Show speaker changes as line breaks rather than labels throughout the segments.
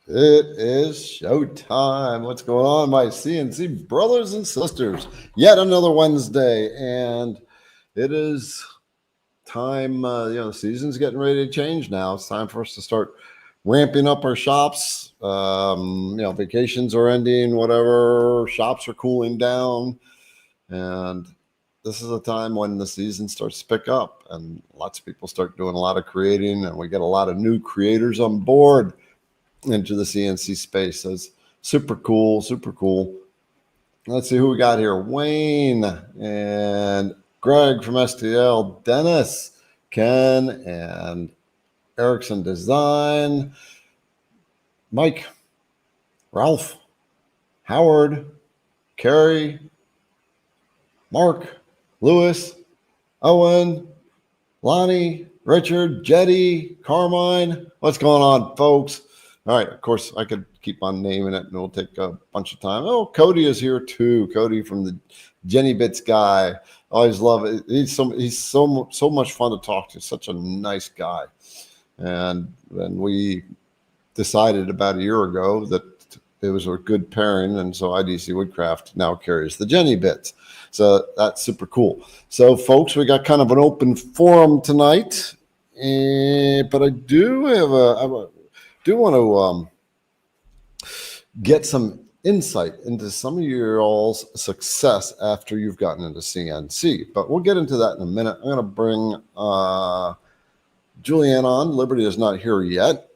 It is showtime. What's going on, my CNC brothers and sisters? Yet another Wednesday, and it is time. The season's getting ready to change now. It's time for us to start ramping up our shops. Vacations are ending, whatever. Shops are cooling down, and this is a time when the season starts to pick up, and lots of people start doing a lot of creating, and we get a lot of new creators on board into the CNC space. So it's super cool, super cool. Let's see who we got here. Wayne and Greg from STL, Dennis, Ken, and Erickson Design, Mike, Ralph, Howard, Carrie, Mark, Lewis, Owen, Lonnie, Richard, Jetty, Carmine. What's going on, folks? All right, of course, I could keep on naming it, and it'll take a bunch of time. Oh, Cody is here too. Cody from the Jenny Bits guy. Always love it. He's so much fun to talk to. Such a nice guy. And we decided about a year ago that it was a good pairing, and so IDC Woodcraft now carries the Jenny Bits. So that's super cool. So, folks, we got kind of an open forum tonight, but I do want to get some insight into some of your all's success after you've gotten into CNC. But we'll get into that in a minute. I'm going to bring Julianne on. Liberty is not here yet,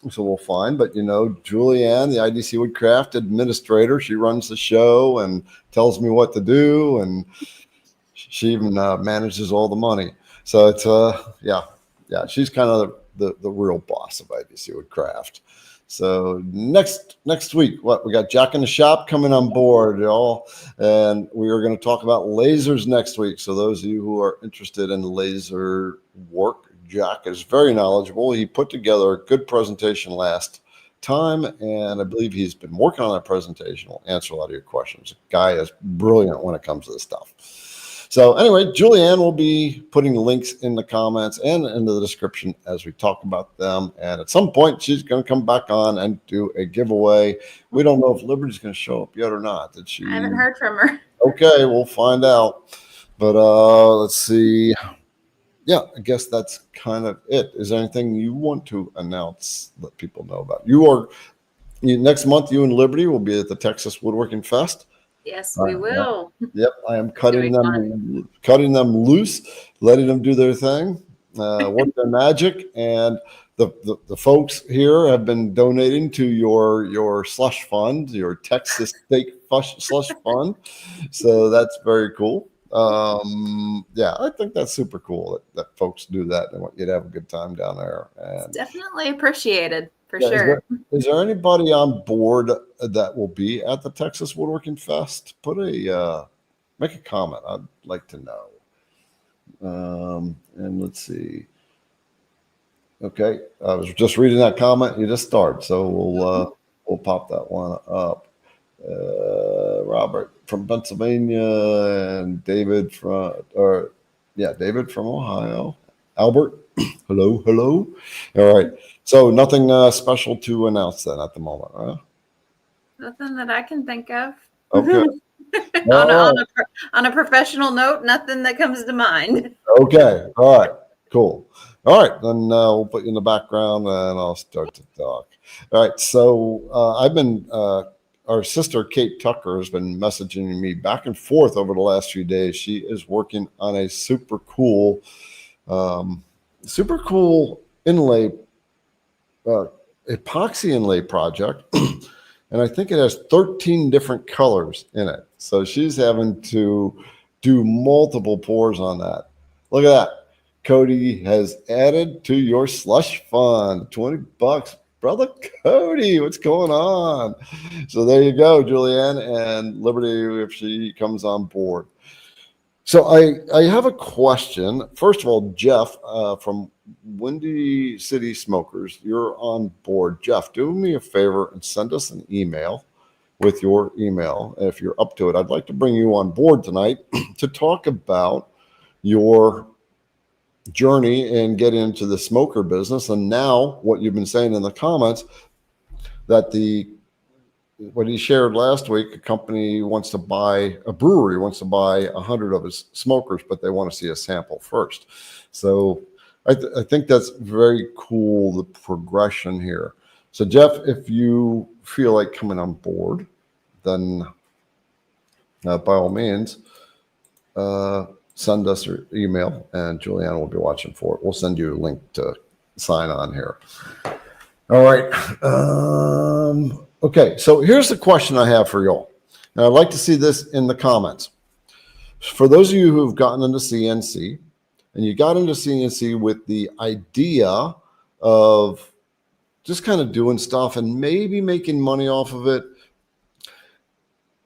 so we'll find. But, Julianne, the IDC Woodcraft administrator, she runs the show and tells me what to do, and she even manages all the money. So it's, she's kind of the real boss of IDC Woodcraft. So next week, we got Jack in the Shop coming on board, y'all, and we are going to talk about lasers next week. So those of you who are interested in laser work, Jack is very knowledgeable. He put together a good presentation last time, and I believe he's been working on that presentation. He'll answer a lot of your questions. The guy is brilliant when it comes to this stuff. So anyway, Julianne will be putting links in the comments and into the description as we talk about them. And at some point, she's going to come back on and do a giveaway. We don't know if Liberty's going to show up yet or not. Did she?
I haven't heard from her.
Okay, we'll find out. But let's see. Yeah, I guess that's kind of it. Is there anything you want to announce that people know about? Next month, you and Liberty will be at the Texas Woodworking Fest.
Yes, we will.
Yep, I am cutting them loose, letting them do their thing, work their magic, and the folks here have been donating to your slush fund, your Texas Steak slush fund. So that's very cool. I think that's super cool that folks do that. They want you to have a good time down there. And
it's definitely appreciated. For sure.
Is there anybody on board that will be at the Texas Woodworking Fest? Make a comment. I'd like to know. And let's see. Okay, I was just reading that comment. You just started, so we'll pop that one up. Robert from Pennsylvania and David from Ohio. Albert, hello. All right. So nothing special to announce then at the moment, right?
Nothing that I can think of.
Okay.
on a professional note, nothing that comes to mind.
Okay. All right. Cool. All right. Then we'll put you in the background and I'll start to talk. All right. So I've been, our sister Kate Tucker has been messaging me back and forth over the last few days. She is working on a super cool inlay, epoxy inlay project. And I think it has 13 different colors in it. So she's having to do multiple pours on that. Look at that. Cody has added to your slush fund, $20. Brother Cody, what's going on? So there you go, Julianne and Liberty, if she comes on board. So I have a question. First of all, Jeff from Windy City Smokers, you're on board. Jeff, do me a favor and send us an email with your email. If you're up to it, I'd like to bring you on board tonight to talk about your journey and get into the smoker business. And now what you've been saying in the comments, that what he shared last week, a brewery wants to buy 100 of his smokers, but they want to see a sample first. So I think that's very cool, the progression here. So Jeff, if you feel like coming on board, then by all means, send us your email, and Juliana will be watching for it. We'll send you a link to sign on here. All right. Okay, so here's the question I have for y'all. And I'd like to see this in the comments. For those of you who've gotten into CNC, and you got into CNC with the idea of just kind of doing stuff and maybe making money off of it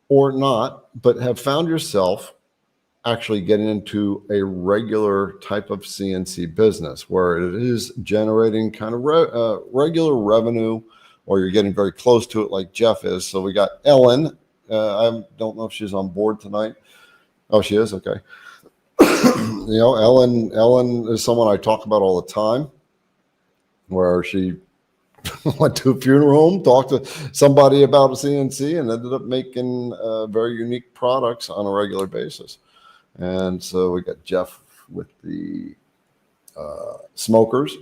or not, but have found yourself actually getting into a regular type of CNC business where it is generating kind of regular revenue, or you're getting very close to it like Jeff is. So we got Ellen. I don't know if she's on board tonight. Oh, she is? Okay. You know, Ellen is someone I talk about all the time, where she went to a funeral home, talked to somebody about a CNC, and ended up making very unique products on a regular basis. And so we got Jeff with the smokers.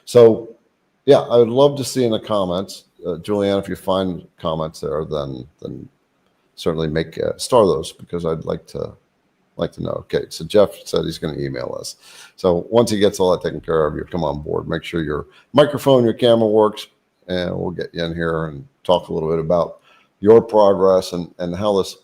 So yeah, I would love to see in the comments, Julianne, if you find comments there, then certainly make star those, because I'd like to know. Okay, so Jeff said he's going to email us. So once he gets all that taken care of, you come on board. Make sure your microphone, your camera works, and we'll get you in here and talk a little bit about your progress and how this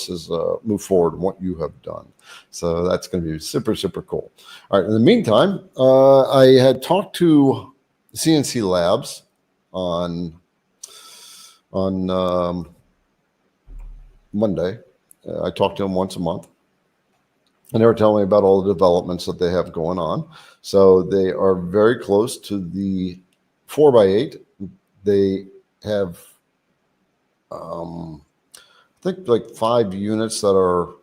has moved forward and what you have done. So that's going to be super, super cool. All right. In the meantime, I had talked to CNC Labs on Monday. I talk to them once a month, and they were telling me about all the developments that they have going on. So they are very close to the 4x8. They have, I think, like 5 units that are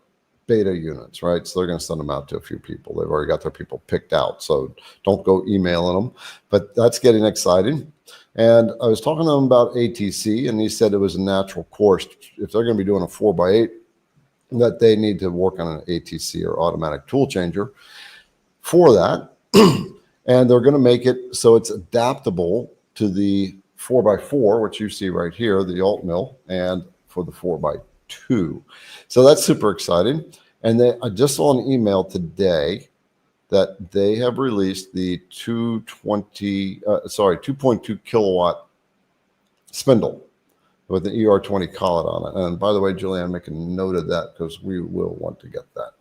beta units, right? So they're going to send them out to a few people. They've already got their people picked out, so don't go emailing them. But that's getting exciting. And I was talking to them about ATC, and he said it was a natural course. If they're going to be doing a 4x8, that they need to work on an ATC, or automatic tool changer, for that. And they're going to make it so it's adaptable to the 4x4, which you see right here, the alt mill, and for the 4x2. So that's super exciting. And I just saw an email today that they have released the 2.2 kilowatt spindle with an ER20 collet on it. And by the way, Julianne, make a note of that, because we will want to get that.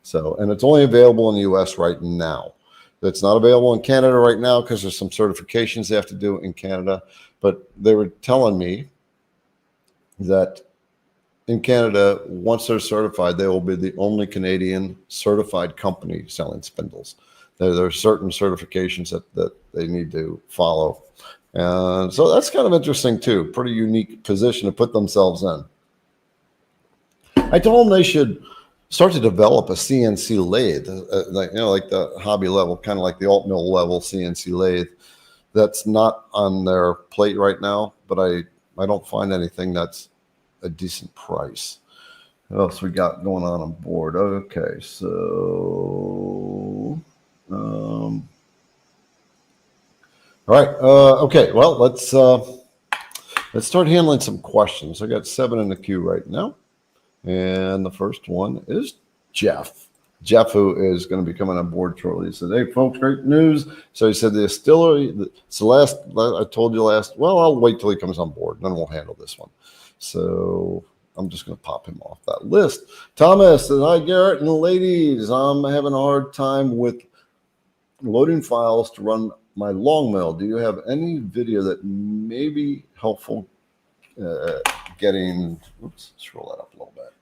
So, and it's only available in the US right now. It's not available in Canada right now because there's some certifications they have to do in Canada. But they were telling me that in Canada, once they're certified, they will be the only Canadian certified company selling spindles. There are certain certifications that they need to follow. And so that's kind of interesting too. Pretty unique position to put themselves in. I told them they should start to develop a CNC lathe, like the hobby level, kind of like the alt mill level CNC lathe. That's not on their plate right now, but I don't find anything that's a decent price. What else we got going on board? Okay, so all right. Okay, well, let's start handling some questions. I got 7 in the queue right now, and the first one is Jeff. Jeff, who is going to be coming on board shortly. He said, "Hey, folks, great news." So he said the distillery. It's the last. I told you last. Well, I'll wait till he comes on board, then we'll handle this one. So I'm just going to pop him off that list. Thomas says, "Hi, Garrett and the ladies. I'm having a hard time with loading files to run my long mill. Do you have any video that may be helpful getting?" Oops, scroll that up a little bit.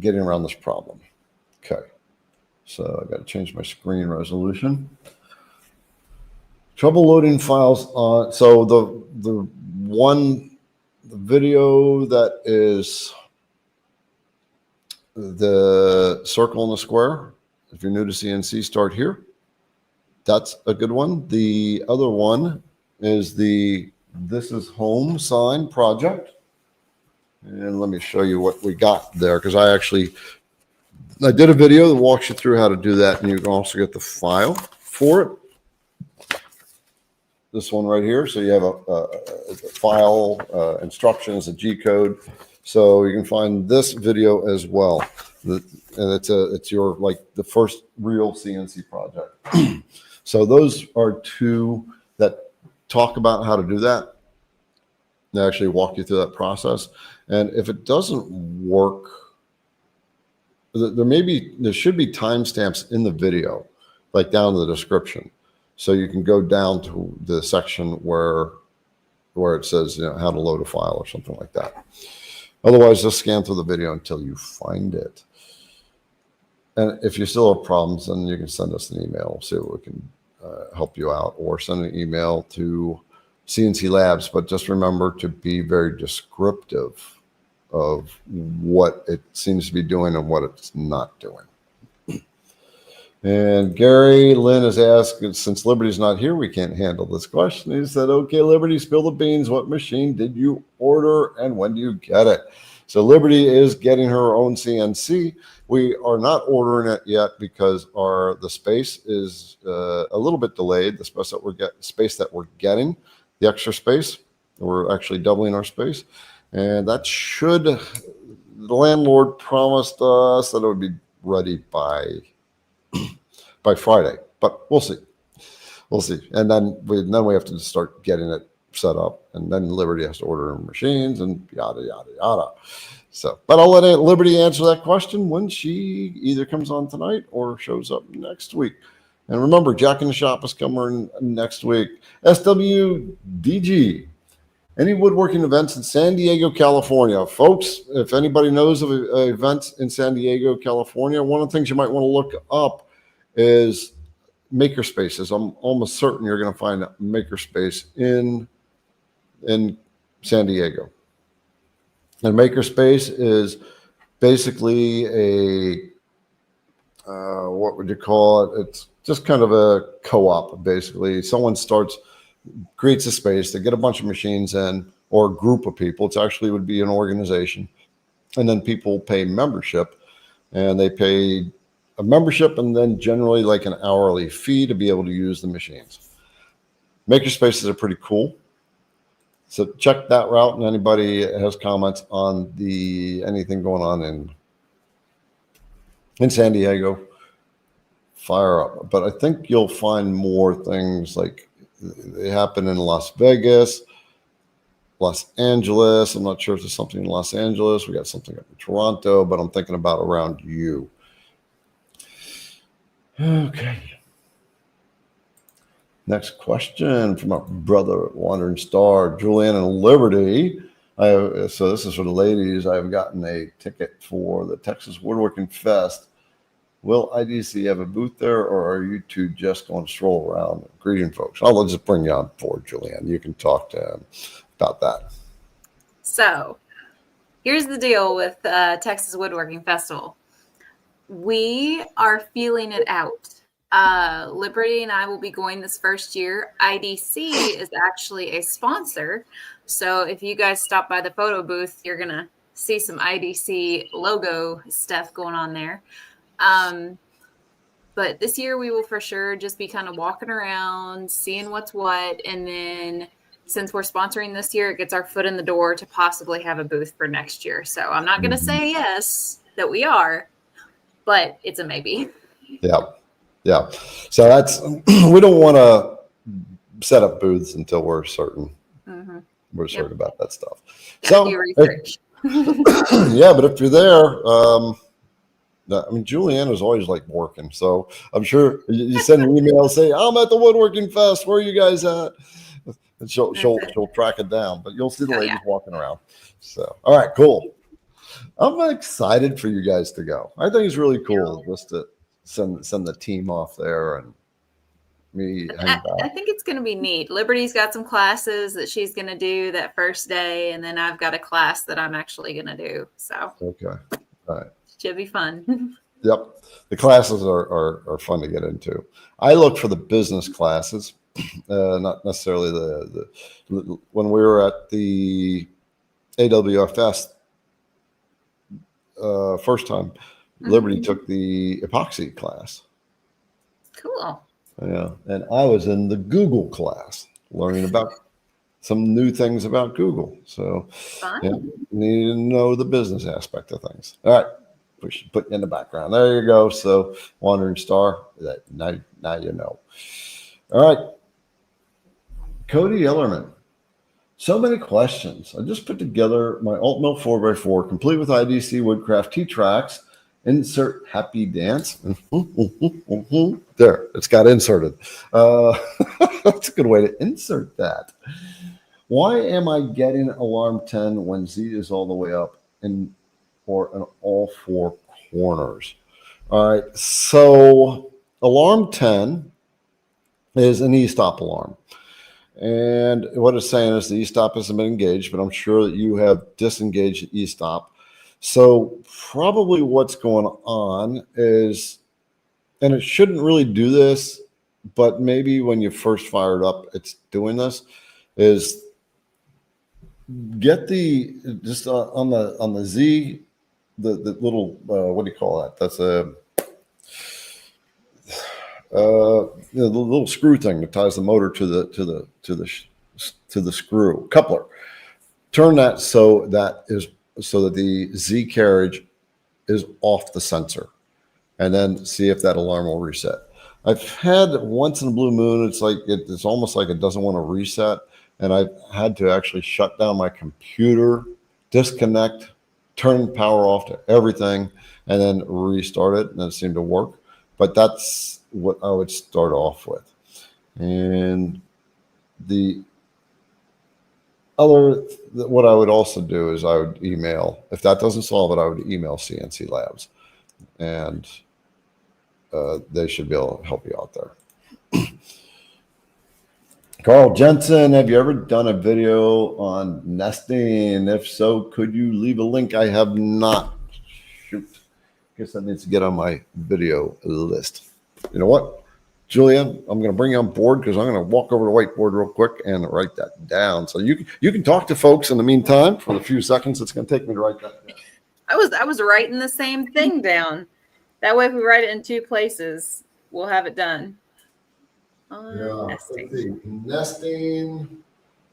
Getting around this problem. Okay, so I got to change my screen resolution. Trouble loading files on. So the video that is the circle and the square. If you're new to CNC, start here. That's a good one. The other one is the this is home sign project. And let me show you what we got there, because I did a video that walks you through how to do that, and you can also get the file for it. This one right here. So you have a file, instructions, a G code. So you can find this video as well. And it's your, like, the first real CNC project. So those are two that talk about how to do that. They actually walk you through that process. And if it doesn't work, there should be timestamps in the video, like down in the description. So you can go down to the section where it says, how to load a file or something like that. Otherwise, just scan through the video until you find it. And if you still have problems, then you can send us an email, see if we can help you out, or send an email to CNC Labs. But just remember to be very descriptive of what it seems to be doing and what it's not doing. And Gary Lynn has asked, since Liberty's not here, we can't handle this question. He said, okay, Liberty, spill the beans. What machine did you order and when do you get it? So Liberty is getting her own CNC. We are not ordering it yet because the space is a little bit delayed. The space that we're getting, the extra space, we're actually doubling our space. And that the landlord promised us that it would be ready by Friday, but we'll see. We'll see. And then we have to start getting it set up, and then Liberty has to order machines and yada, yada, yada. So, but I'll let Liberty answer that question when she either comes on tonight or shows up next week. And remember, Jack in the Shop is coming next week. SWDG. Any woodworking events in San Diego, California? Folks, if anybody knows of events in San Diego, California, one of the things you might want to look up is makerspaces. I'm almost certain you're going to find a makerspace in San Diego. And makerspace is basically what would you call it? It's just kind of a co-op, basically. Someone creates a space, they get a bunch of machines in, or a group of people. It actually would be an organization. And then people pay membership, and they pay a membership and then generally like an hourly fee to be able to use the machines. Makerspaces are pretty cool. So check that route, and anybody has comments on anything going on in San Diego, fire up. But I think you'll find more things like they happen in Las Vegas, Los Angeles. I'm not sure if there's something in Los Angeles. We got something up in Toronto, but I'm thinking about around you. Okay. Next question from our brother Wandering Star, Julianne and Liberty. So this is for the ladies. I have gotten a ticket for the Texas Woodworking Fest. Will IDC have a booth there, or are you two just going to stroll around greeting folks? I'll just bring you on board, Julianne. You can talk to him about that.
So here's the deal with Texas Woodworking Festival. We are feeling it out. Liberty and I will be going this first year. IDC is actually a sponsor. So if you guys stop by the photo booth, you're going to see some IDC logo stuff going on there. But this year we will for sure just be kind of walking around, seeing what's what. And then since we're sponsoring this year, it gets our foot in the door to possibly have a booth for next year. So I'm not going to say yes that we are, but it's a maybe.
Yeah. Yeah. So we don't want to set up booths until we're certain. Mm-hmm. We're certain about that stuff. So research. Yeah, but if you're there, Julianne is always like working. So I'm sure you send an email, say, I'm at the Woodworking Fest. Where are you guys at? And she'll track it down, but you'll see the ladies walking around. So, all right, cool. I'm excited for you guys to go. I think it's really cool just to send the team off there and me.
I think it's going to be neat. Liberty's got some classes that she's going to do that first day, and then I've got a class that I'm actually going to do. So
okay, all right,
should be fun.
Yep, the classes are fun to get into. I look for the business classes. not necessarily the when we were at the AWFS first time, Liberty took the epoxy class.
Cool.
Yeah, and I was in the Google class, learning about some new things about Google. So, yeah, need to know the business aspect of things. All right, we should put you in the background. There you go. So, Wandering Star. That now you know. All right, Cody Ellerman. So many questions. I just put together my alt mill 4x4, complete with IDC Woodcraft T-Tracks. Insert happy dance. There, it's got inserted. That's a good way to insert that. Why am I getting alarm 10 when Z is all the way up in all four corners? All right, so alarm 10 is an e-stop alarm. And what it's saying is the e-stop hasn't been engaged, but I'm sure that you have disengaged the e-stop. So probably what's going on is, and it shouldn't really do this, but maybe when you first fire it up, it's doing this, is get the, just on the Z, the little, what do you call that? That's a, the little screw thing that ties the motor to the screw coupler. Turn that so that the Z carriage is off the sensor, and then see if that alarm will reset. I've had once in a blue moon, it's like it's almost like it doesn't want to reset, and I've had to actually shut down my computer, disconnect, turn power off to everything, and then restart it, and it seemed to work. But that's what I would start off with. And the other, what I would also do is I would email, if that doesn't solve it, I would email CNC Labs, and they should be able to help you out there. Carl Jensen, have you ever done a video on nesting? If so, could you leave a link? I have not. Shoot. Guess that needs to get on my video list. You know what, Julian, I'm going to bring you on board because I'm going to walk over to the whiteboard real quick and write that down. So you can talk to folks in the meantime for the few seconds it's going to take me to write that down.
I was writing the same thing down. That way, if we write it in two places, we'll have it done. Nesting.
Nesting.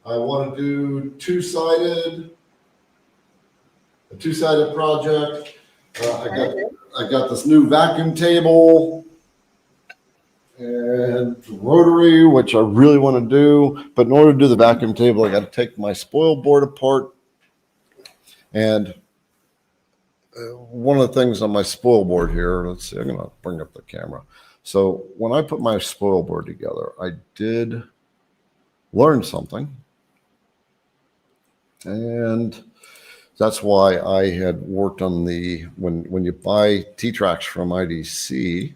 I want to do a two-sided project. I got this new vacuum table and rotary, which I really want to do. But in order to do the vacuum table, I got to take my spoil board apart. And one of the things on my spoil board here, let's see, I'm going to bring up the camera. So when I put my spoil board together, I did learn something. And that's why I had worked on when you buy T-Tracks from IDC,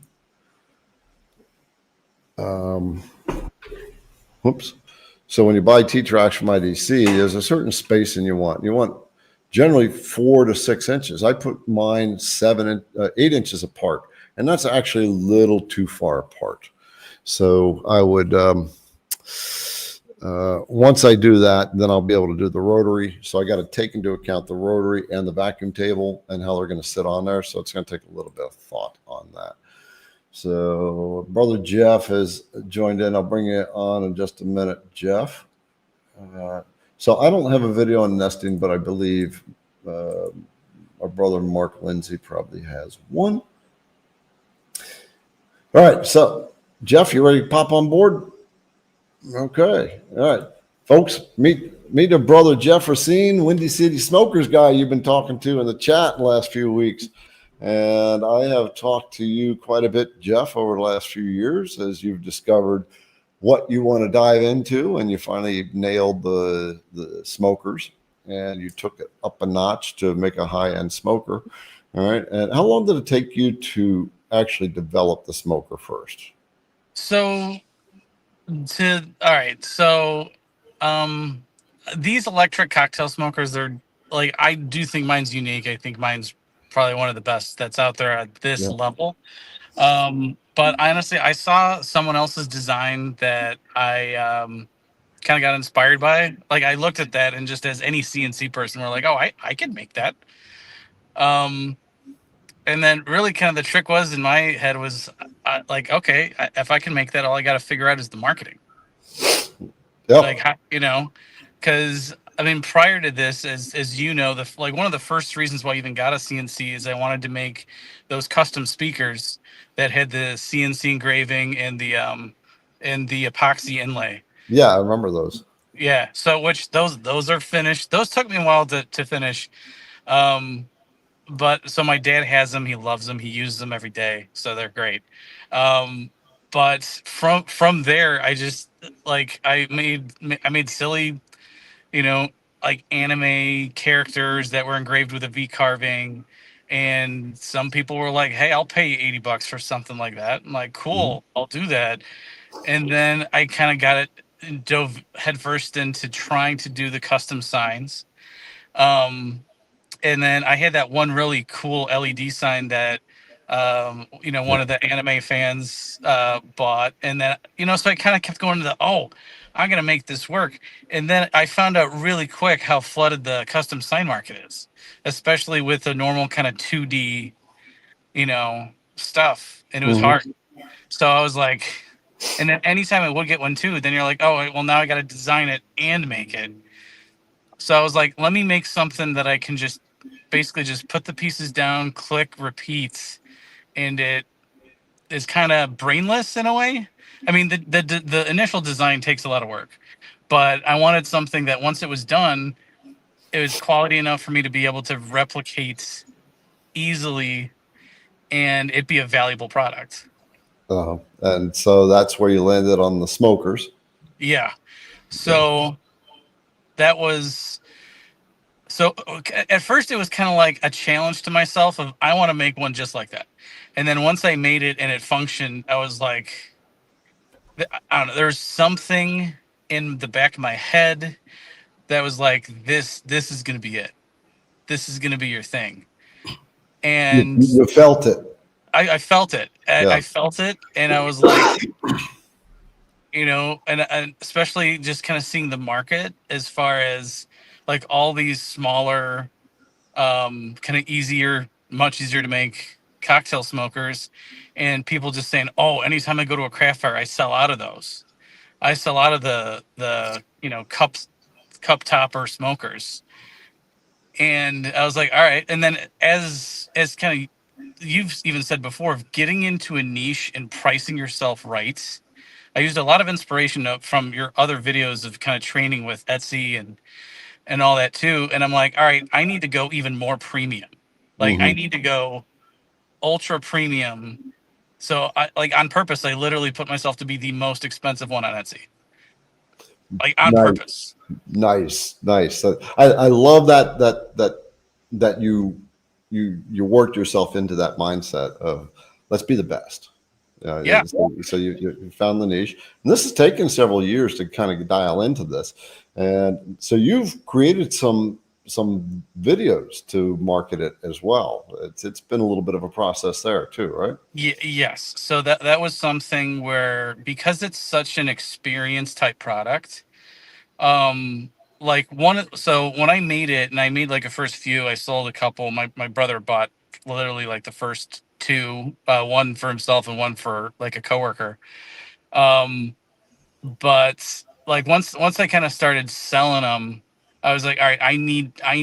whoops. So when you buy T-Tracks from IDC, there's a certain spacing you want. You want generally 4 to 6 inches. I put mine 8 inches apart, and that's actually a little too far apart. So I would, once I do that, then I'll be able to do the rotary. So I got to take into account the rotary and the vacuum table and how they're going to sit on there. So it's going to take a little bit of thought on that. So brother Jeff has joined in. I'll bring you on in just a minute, Jeff. So I don't have a video on nesting, but I believe our brother Mark Lindsay probably has one. All right. So Jeff, you ready to pop on board? Okay. All right. Folks, meet a brother Jeff Racine, Windy City Smokers guy you've been talking to in the chat in the last few weeks. And I have talked to you quite a bit, Jeff, over the last few years as you've discovered what you want to dive into, and you finally nailed the smokers, and you took it up a notch to make a high-end smoker. All right. And how long did it take you to actually develop the smoker first?
So these electric cocktail smokers, they're like, I do think mine's unique. I think mine's probably one of the best that's out there at this level. But but honestly, I saw someone else's design that I kind of got inspired by. Like I looked at that and just as any CNC person, we're like, oh, I could make that. Um, and then really kind of the trick was in my head was like, okay, if I can make that, all I got to figure out is the marketing. Like,
Yep.
you know, because I mean, prior to this, as you know, like one of the first reasons why I even got a CNC is I wanted to make those custom speakers that had the CNC engraving and the epoxy inlay.
Yeah, I remember those.
Yeah, so which those are finished. Those took me a while to finish. Um, but so my dad has them. He loves them. He uses them every day, so they're great. Um, but from there, I just like I made silly, you know, like anime characters that were engraved with a V carving, and some people were like, "Hey, I'll pay you $80 for something like that." I'm like, "Cool, I'll do that." And then I kind of got it and dove headfirst into trying to do the custom signs. And then I had that one really cool LED sign that one of the anime fans bought, and then so I kind of kept going to I'm gonna make this work. And then I found out really quick how flooded the custom sign market is, especially with the normal kind of 2D stuff, and it was
Mhm.
hard. So I was like, and then anytime I would get one too, then you're like, oh well, now I got to design it and make it. So I was like, let me make something that I can just basically just put the pieces down, click, repeat, and it is kind of brainless in a way. I mean, the initial design takes a lot of work, but I wanted something that once it was done, it was quality enough for me to be able to replicate easily and it be a valuable product.
And so that's where you landed on the smokers.
Yeah. So that was so at first it was kind of like a challenge to myself of I want to make one just like that. And then once I made it and it functioned, I was like, I don't know, there's something in the back of my head that was like, this is going to be it. This is going to be your thing. And
You felt it.
I felt it.
Yeah.
I felt it. And I was like, and especially just kind of seeing the market as far as like all these smaller, kind of much easier to make cocktail smokers, and people just saying, oh, anytime I go to a craft fair, I sell out of those. I sell out of the cup topper smokers. And I was like, all right. And then as kind of you've even said before, of getting into a niche and pricing yourself right. I used a lot of inspiration from your other videos of kind of training with Etsy and all that too. And I'm like, all right, I need to go even more premium. Like I need to go ultra premium. So I like on purpose, I literally put myself to be the most expensive one on Etsy. Like on
Nice.
purpose.
Nice. I love that you worked yourself into that mindset of let's be the best.
Yeah.
So you found the niche, and this has taken several years to kind of dial into this, and so you've created some videos to market it as well. It's been a little bit of a process there too, right?
Yes. So that was something where, because it's such an experience type product, so when I made it and I made like a first few, I sold a couple. My brother bought literally like the first two, one for himself and one for like a coworker. But like once I kind of started selling them, I was like, all right, I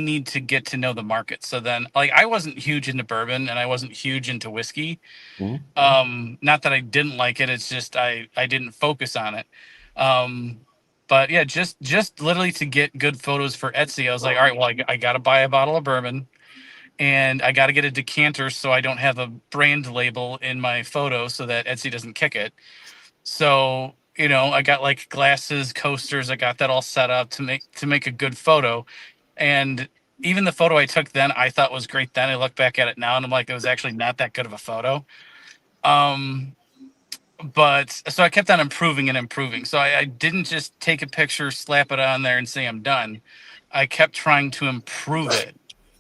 need to get to know the market. So then, like, I wasn't huge into bourbon and I wasn't huge into whiskey. Not that I didn't like it, it's just I didn't focus on it. Um, but yeah, just literally to get good photos for Etsy, I was like, all right, well, I got to buy a bottle of bourbon and I got to get a decanter so I don't have a brand label in my photo so that Etsy doesn't kick it. So, I got like glasses, coasters, I got that all set up to make a good photo. And even the photo I took then I thought was great then. I look back at it now and I'm like, it was actually not that good of a photo. Um, but so I kept on improving and improving. So I didn't just take a picture, slap it on there and say I'm done. I kept trying to improve it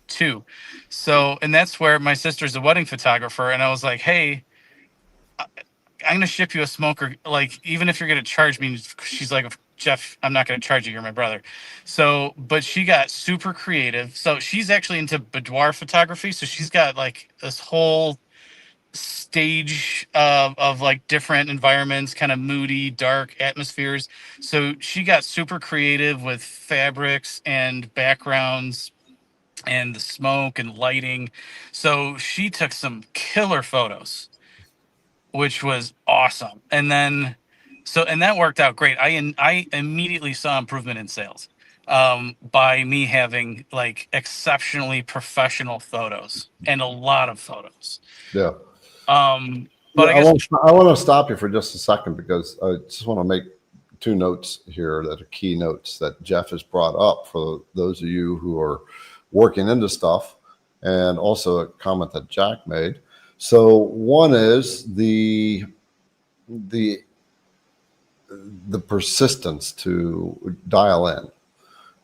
too. So, and that's where my sister's a wedding photographer. And I was like, hey, I'm gonna ship you a smoker. Like, even if you're gonna charge me, she's like, Jeff, I'm not gonna charge you. You're my brother. So, but she got super creative. So she's actually into boudoir photography. So she's got like this whole stage of like different environments, kind of moody, dark atmospheres. So she got super creative with fabrics and backgrounds and the smoke and lighting. So she took some killer photos, which was awesome. And then, and that worked out great. I immediately saw improvement in sales by me having like exceptionally professional photos and a lot of photos.
Yeah.
But
Yeah,
I guess
I want to stop you for just a second because I just want to make two notes here that are key notes that Jeff has brought up for those of you who are working into stuff, and also a comment that Jack made. So one is the persistence to dial in.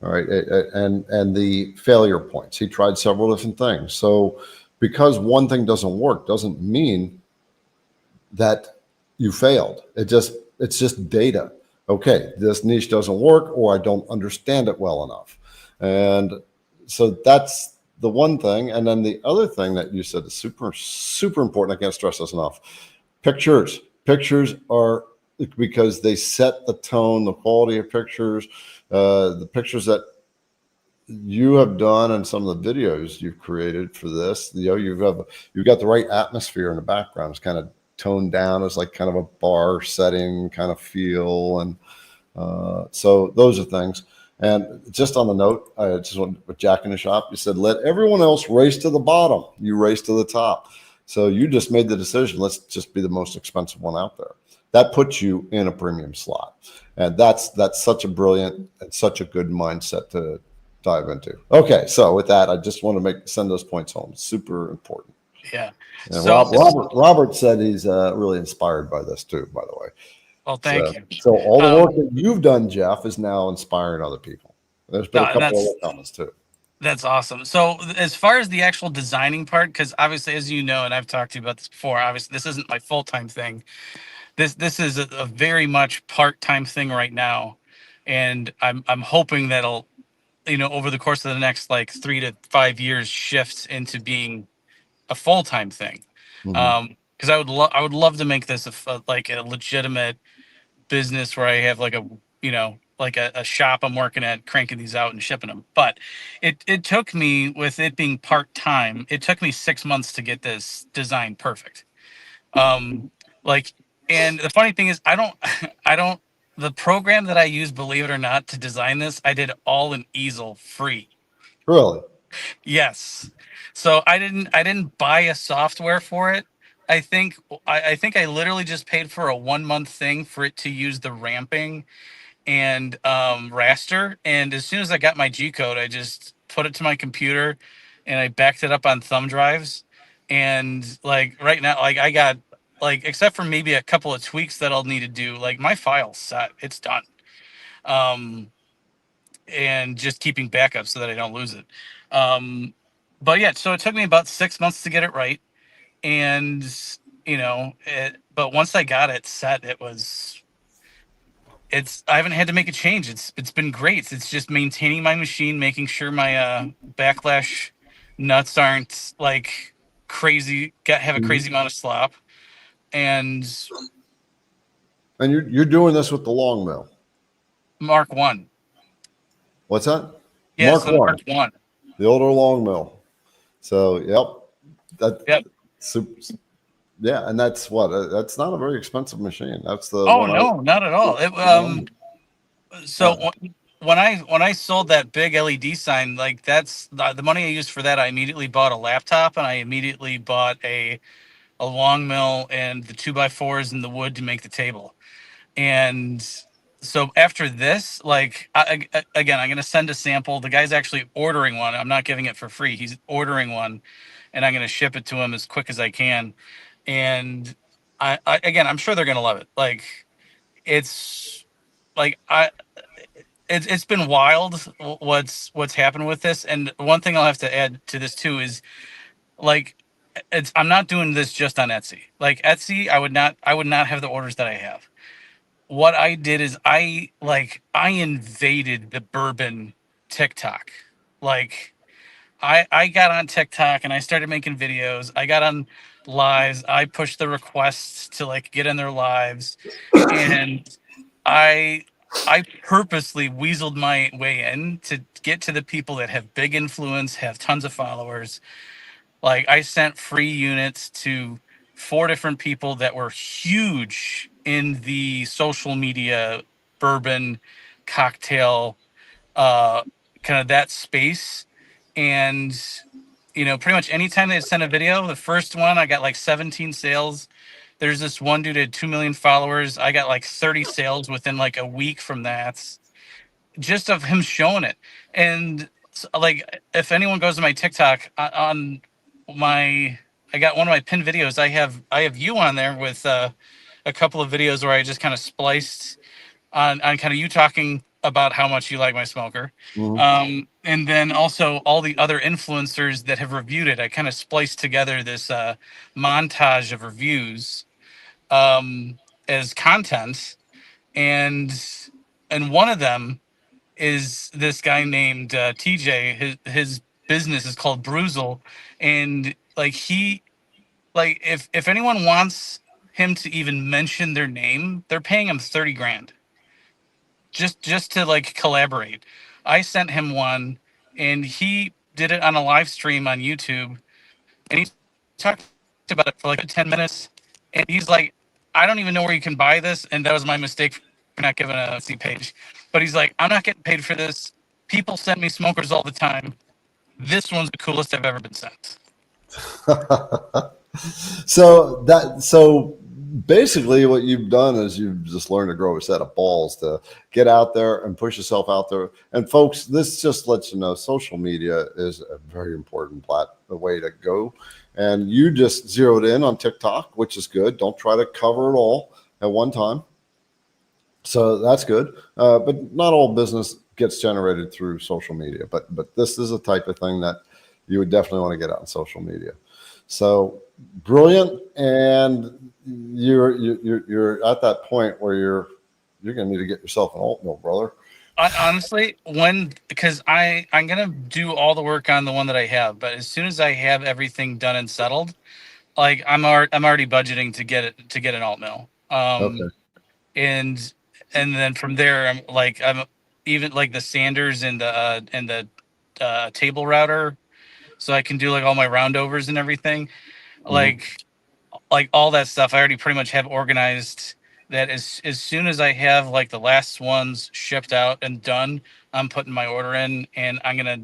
All right, and the failure points. He tried several different things. So because one thing doesn't work doesn't mean that you failed. It's just data. Okay, this niche doesn't work, or I don't understand it well enough. And so that's the one thing. And then the other thing that you said is super, super important. I can't stress this enough. Pictures. Pictures are, because they set the tone, the quality of pictures, the pictures that you have done and some of the videos you've created for this. You've got the right atmosphere in the background. It's kind of toned down as like kind of a bar setting kind of feel. And so those are things. And just on the note, I just went with Jack in the shop. You said, let everyone else race to the bottom. You race to the top. So you just made the decision. Let's just be the most expensive one out there. That puts you in a premium slot. And that's such a brilliant and such a good mindset to dive into. Okay. So with that, I just want to send those points home. Super important.
Yeah.
And
So
Robert said he's really inspired by this too, by the way.
well, thank you.
So all the work that you've done, Jeff, is now inspiring other people. There's been a couple of other comments too.
That's awesome. So as far as the actual designing part, because obviously, as you know, and I've talked to you about this before, obviously this isn't my full-time thing. This is a very much part-time thing right now. And I'm hoping that'll, over the course of the next like 3 to 5 years shift into being a full-time thing.
Mm-hmm.
Because I would love to make this like a legitimate business where I have like a shop I'm working at, cranking these out and shipping them. But it took me, with it being part-time, it took me 6 months to get this design perfect. Like, and the funny thing is, I don't, the program that I use, believe it or not, to design this, I did all in easel free.
Really?
Yes. So I didn't buy a software for it. I think I literally just paid for a 1 month thing for it to use the ramping and raster. And as soon as I got my G code, I just put it to my computer and I backed it up on thumb drives. And like right now, like I got, like, except for maybe a couple of tweaks that I'll need to do, like my file's set, it's done. And just keeping backups so that I don't lose it. But yeah, so it took me about 6 months to get it right. And but once I got it set, I haven't had to make a change. It's been great. It's just maintaining my machine, making sure my backlash nuts aren't like crazy, have a crazy amount of slop. And
you're doing this with the long mill.
Mark 1.
What's that?
Yes, Mark 1.
The older long mill. So
Yep.
Yeah, and that's that's not a very expensive machine. That's the
not at all. When I sold that big LED sign, like that's the money I used for that. I immediately bought a laptop and I immediately bought a long mill and the 2x4s and the wood to make the table. And so after this, like again, I'm gonna send a sample. The guy's actually ordering one. I'm not giving it for free. He's ordering one, and I'm gonna ship it to him as quick as I can. And again, I'm sure they're gonna love it. Like it's like it's been wild what's happened with this. And one thing I'll have to add to this too is, like, I'm not doing this just on Etsy. Like Etsy, I would not have the orders that I have. What I did is I invaded the bourbon TikTok. Like I got on TikTok and I started making videos. I got on lives. I pushed the requests to like get in their lives, and I I purposely weaseled my way in to get to the people that have big influence, have tons of followers. Like I sent free units to 4 different people that were huge in the social media bourbon cocktail kind of that space. And pretty much anytime they sent a video, the first one I got like 17 sales. There's this one dude had 2 million followers. I got like 30 sales within like a week from that, just of him showing it. And like, if anyone goes to my TikTok on my, I got one of my pinned videos. I have you on there with a couple of videos where I just kind of spliced on kind of you talking about how much you like my smoker. And then also all the other influencers that have reviewed it. I kind of spliced together this montage of reviews as content, and one of them is this guy named TJ. His business is called Bruzel, and like if anyone wants him to even mention their name, they're paying him 30 grand just to like collaborate. I sent him one, and he did it on a live stream on YouTube, and he talked about it for like 10 minutes, and he's like, I don't even know where you can buy this, and that was my mistake for not giving a C page. But he's like, I'm not getting paid for this. People send me smokers all the time. This one's the coolest I've ever been sent.
So basically what you've done is you've just learned to grow a set of balls to get out there and push yourself out there. And folks, this just lets you know social media is a very important way to go. And you just zeroed in on TikTok, which is good. Don't try to cover it all at one time. So that's good. But not all business gets generated through social media. But this is a type of thing that you would definitely want to get out on social media. So brilliant. And you're at that point where you're going to need to get yourself an alt mill, brother.
Honestly, because I'm gonna do all the work on the one that I have, but as soon as I have everything done and settled, like I'm already budgeting to get an alt mill.
Okay.
And then from there, I'm even like the sanders and the table router, so I can do like all my roundovers and everything. Like all that stuff I already pretty much have organized. That as soon as I have like the last ones shipped out and done, I'm putting my order in, and I'm gonna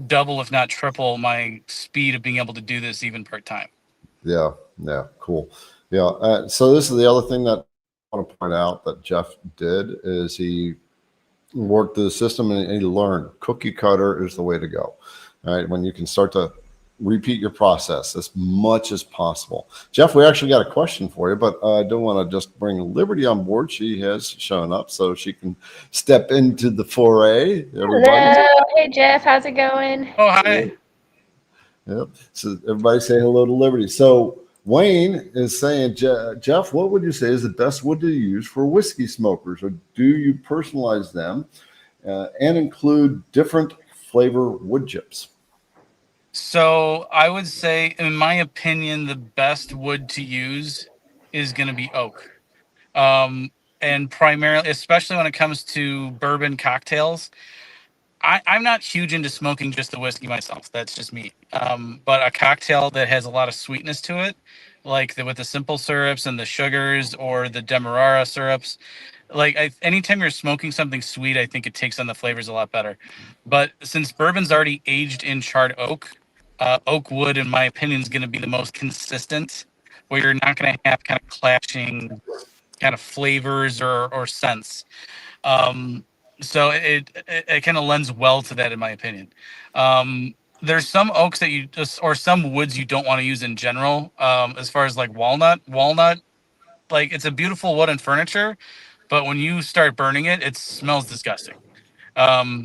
double if not triple my speed of being able to do this even part-time.
Yeah, cool. Yeah, so this is the other thing that I want to point out that Jeff did is he worked the system and he learned cookie cutter is the way to go. All right, when you can start to repeat your process as much as possible. Jeff, we actually got a question for you, but I don't want to just bring Liberty on board. She has shown up so she can step into the foray.
Everybody. Hello. Hey, Jeff. How's it going?
Oh, hi.
Yep. So everybody say hello to Liberty. So Wayne is saying, Jeff, what would you say is the best wood to use for whiskey smokers? Or do you personalize them and include different flavor wood chips?
So I would say, in my opinion, the best wood to use is going to be oak. And primarily, especially when it comes to bourbon cocktails, I'm not huge into smoking just the whiskey myself. That's just me. But a cocktail that has a lot of sweetness to it, like with the simple syrups and the sugars or the Demerara syrups, like anytime you're smoking something sweet, I think it takes on the flavors a lot better. But since bourbon's already aged in charred oak, oak wood, in my opinion, is going to be the most consistent, where you're not going to have kind of clashing kind of flavors or scents. So it kind of lends well to that, in my opinion. There's some oaks that you just, or some woods you don't want to use in general. As far as like walnut, like it's a beautiful wood and furniture, but when you start burning it, it smells disgusting.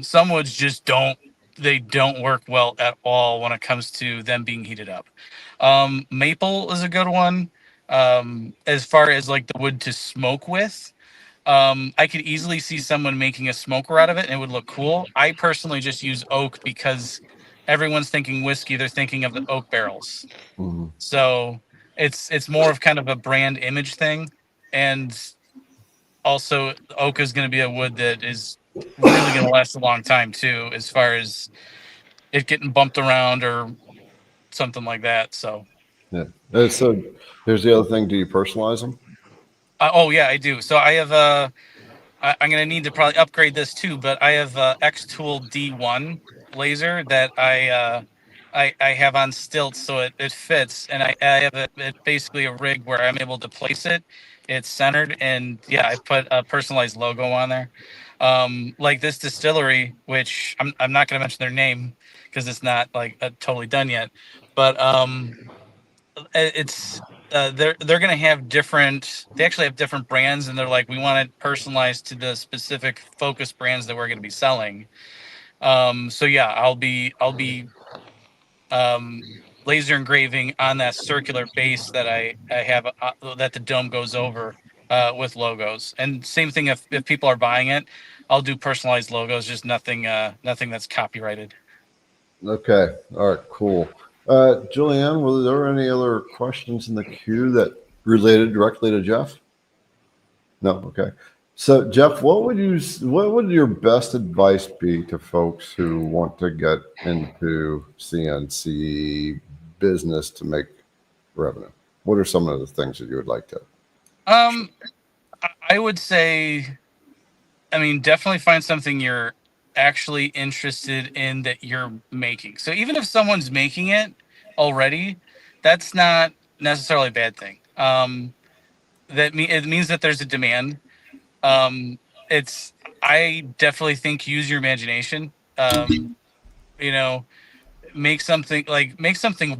Some woods just don't they don't work well at all when it comes to them being heated up. Maple is a good one. As far as like the wood to smoke with, I could easily see someone making a smoker out of it and it would look cool. I personally just use oak because everyone's thinking whiskey, they're thinking of the oak barrels.
Mhm.
So it's more of kind of a brand image thing. And also oak is going to be a wood that is really going to last a long time too, as far as it getting bumped around or something like that. So
Yeah. So here's the other thing. Do you personalize them?
oh yeah, I do. So I have I'm going to need to probably upgrade this too, but I have a X Tool D1 laser that I have on stilts, so it fits, and I have it basically a rig where I'm able to place it. It's centered, and yeah, I put a personalized logo on there. Like this distillery, which I'm not going to mention their name because it's not like totally done yet, but it's they're going to have different, they actually have different brands, and they're like, we want it personalized to the specific focus brands that we're going to be selling. So yeah, I'll be laser engraving on that circular base that I have that the dome goes over with logos. And same thing, if people are buying it, I'll do personalized logos, just nothing that's copyrighted.
Okay. All right. Cool. Julianne, were there any other questions in the queue that related directly to Jeff? No. Okay. So Jeff, what would your best advice be to folks who want to get into CNC business to make revenue? What are some of the things that you would like to?
I would say, I mean, definitely find something you're actually interested in that you're making. So even if someone's making it already, that's not necessarily a bad thing. It means that there's a demand. Um, it's I definitely think use your imagination. You know, make something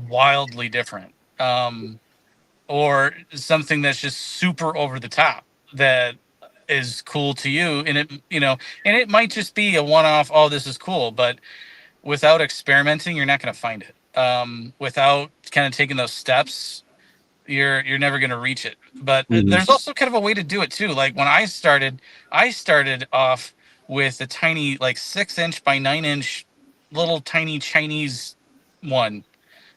wildly different, or something that's just super over the top that is cool to you, and it might just be a one-off. Oh, this is cool, but without experimenting, you're not going to find it. Without kind of taking those steps, you're never going to reach it. But there's also kind of a way to do it too. Like when I started off with a tiny, like 6-inch by 9-inch little tiny Chinese one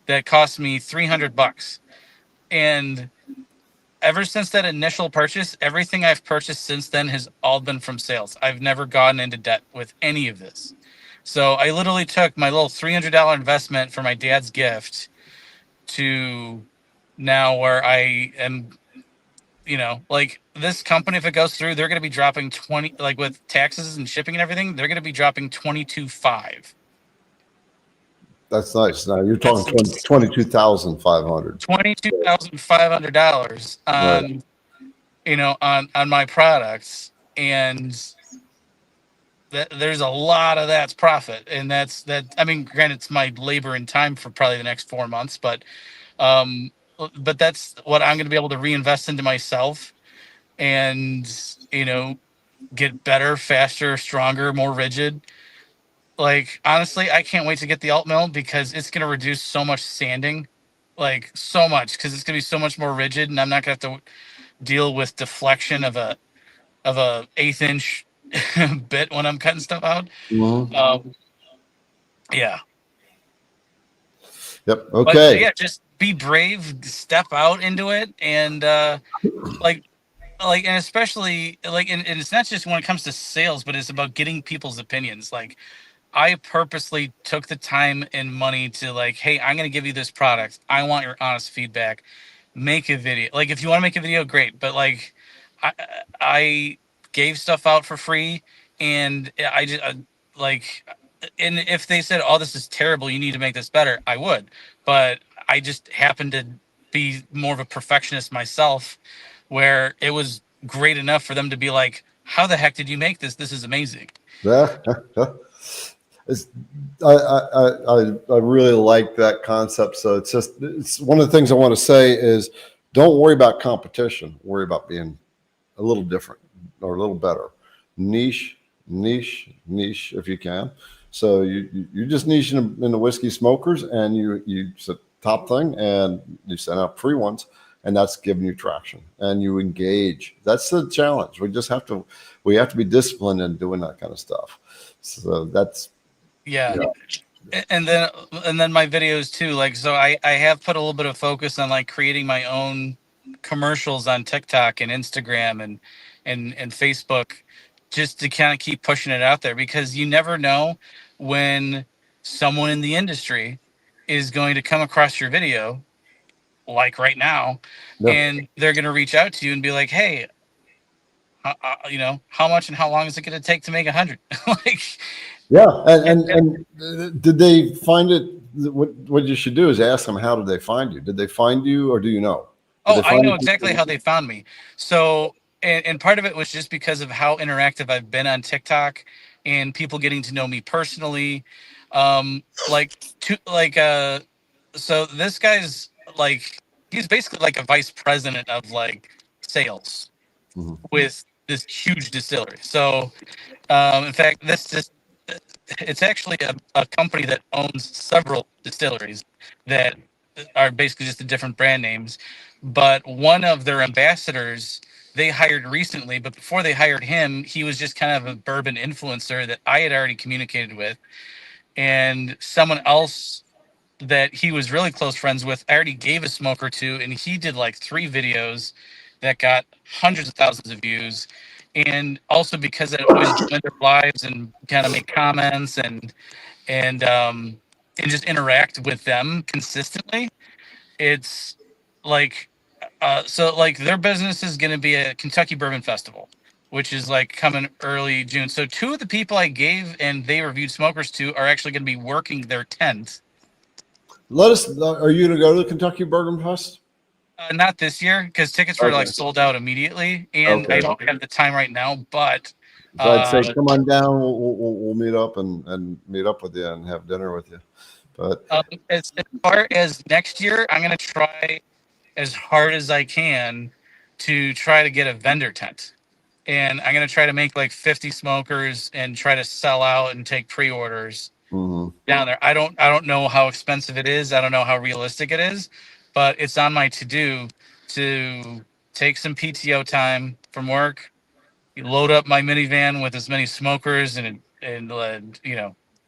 that cost me $300. And ever since that initial purchase, everything I've purchased since then has all been from sales. I've never gotten into debt with any of this. So I literally took my little $300 investment for my dad's gift to now where I am, like this company, if it goes through, they're going to be dropping 20, like with taxes and shipping and everything, they're going to be dropping 22.5.
That's nice. Now you're talking $22,500.
$22,500 on,
Right.
on my products, and there's a lot of that's profit, and that's that. I mean, granted, it's my labor and time for probably the next 4 months, but that's what I'm going to be able to reinvest into myself, and get better, faster, stronger, more rigid. Like honestly, I can't wait to get the alt mill because it's going to reduce so much sanding, like so much, because it's going to be so much more rigid, and I'm not going to have to deal with deflection of a 1/8 inch bit when I'm cutting stuff out.
Mhm.
Yeah.
Yep.
But
Okay.
yeah, just be brave, step out into it, and like and especially and it's not just when it comes to sales, but it's about getting people's opinions. Like I purposely took the time and money to like, hey, I'm gonna give you this product. I want your honest feedback. Make a video. Like if you want to make a video, great. But like I I gave stuff out for free, and I just like, and if they said, "Oh, this is terrible. You need to make this better," I would. But I just happened to be more of a perfectionist myself, where it was great enough for them to be like, "How the heck did you make this? This is amazing."
It's, I really like that concept. So it's one of the things I want to say is don't worry about competition. Worry about being a little different or a little better. Niche if you can. So you just niche in the whiskey smokers, and you it's a top thing, and you send out free ones, and that's giving you traction, and you engage. That's the challenge. We have to be disciplined in doing that kind of stuff. So that's
Yeah. And then my videos too. Like, so I have put a little bit of focus on like creating my own commercials on TikTok and Instagram and Facebook, just to kind of keep pushing it out there, because you never know when someone in the industry is going to come across your video, like right now,
yeah.
and they're going to reach out to you and be like, hey, how much and how long is it going to take to make 100? Like,
Yeah, and did they find it? What you should do is ask them, how did they find you? Did they find you, or do you know?
oh, I know exactly how they found me. So, and part of it was just because of how interactive I've been on TikTok and people getting to know me personally. So this guy's like, he's basically like a vice president of like sales with this huge distillery. So, in fact, it's actually a company that owns several distilleries that are basically just the different brand names. But one of their ambassadors they hired recently, but before they hired him, he was just kind of a bourbon influencer that I had already communicated with. And someone else that he was really close friends with, I already gave a smoker to, and he did like 3 videos that got hundreds of thousands of views. And also because I always join their lives and kind of make comments and just interact with them consistently. It's like, so like their business is going to be a Kentucky Bourbon Festival, which is like coming early June. So 2 of the people I gave and they reviewed smokers to are actually going to be working their tent.
Let us. Are you going to go to the Kentucky Bourbon Fest?
Not this year, because tickets were like sold out immediately, and I don't have the time right now. But
so I'd say, come on down. We'll meet up and meet up with you and have dinner with you. But
as far as next year, I'm going to try as hard as I can to try to get a vendor tent, and I'm going to try to make like 50 smokers and try to sell out and take pre-orders down there. I don't know how expensive it is. I don't know how realistic it is, but it's on my to-do to take some PTO time from work, load up my minivan with as many smokers and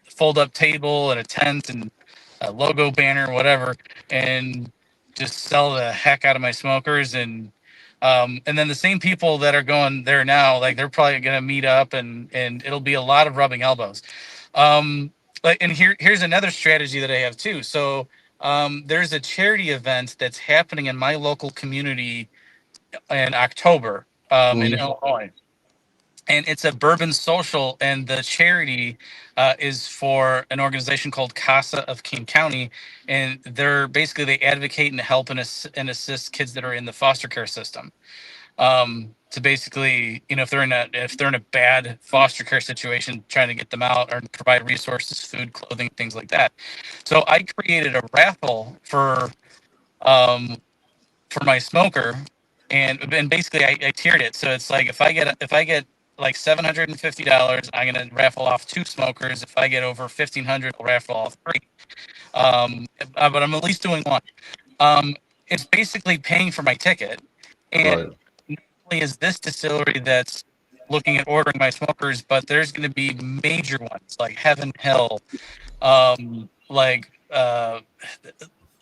fold up table and a tent and a logo banner, whatever, and just sell the heck out of my smokers. And then the same people that are going there now, like they're probably going to meet up and it'll be a lot of rubbing elbows. And here's another strategy that I have too. So there's a charity event that's happening in my local community in October in Illinois. And it's a bourbon social, and the charity is for an organization called Casa of King County, and they advocate and help and assist kids that are in the foster care system. To basically, if they're in a bad foster care situation, trying to get them out or provide resources, food, clothing, things like that. So I created a raffle for my smoker, and basically I tiered it. So it's like if I get like $750, I'm gonna raffle off 2 smokers. If I get over 1,500, I'll raffle off 3. But I'm at least doing 1. It's basically paying for my ticket, and not only is this distillery that's looking at ordering my smokers, but there's going to be major ones like Heaven Hill, like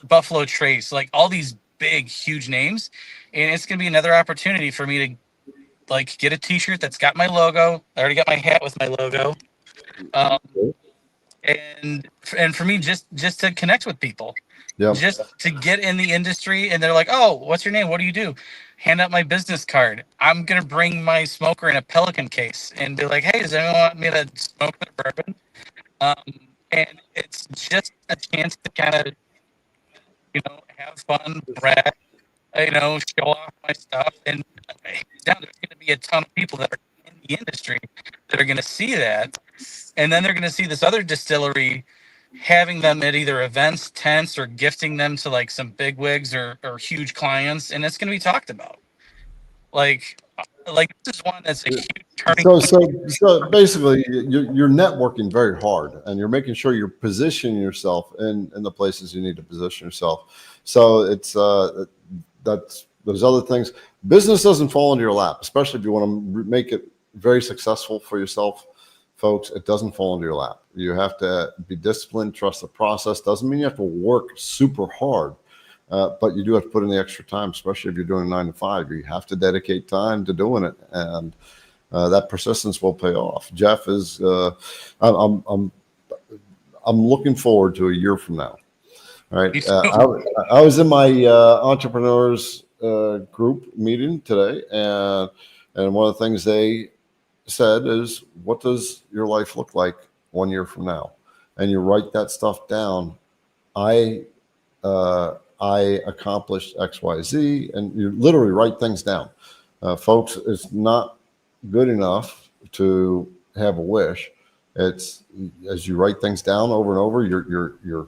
Buffalo Trace, like all these big, huge names, and it's going to be another opportunity for me to like get a T-shirt that's got my logo. I already got my hat with my logo, and for me just to connect with people, just to get in the industry. And they're like, "Oh, what's your name? What do you do?" Hand out my business card. I'm gonna bring my smoker in a Pelican case and be like, "Hey, does anyone want me to smoke their bourbon?" And it's just a chance to kind of have fun, brag, show off my stuff. And there's going to be a ton of people that are in the industry that are going to see that. And then they're going to see this other distillery having them at either events, tents, or gifting them to like some big wigs or huge clients. And it's going to be talked about. Like like this is one that's a huge turning
So basically, you're networking very hard, and you're making sure you're positioning yourself in the places you need to position yourself. So it's that's those other things. Business doesn't fall into your lap, especially if you want to make it very successful for yourself, folks. It doesn't fall into your lap. You have to be disciplined, trust the process. Doesn't mean you have to work super hard. But you do have to put in the extra time, especially if you're doing 9 to 5. You have to dedicate time to doing it, and that persistence will pay off. Jeff is. I'm looking forward to a year from now. All right. I was in my entrepreneurs group meeting today, and one of the things they said is, "What does your life look like 1 year from now?" And you write that stuff down. I accomplished X, Y, Z, and you literally write things down. Folks, it's not good enough to have a wish. It's as you write things down over and over, you're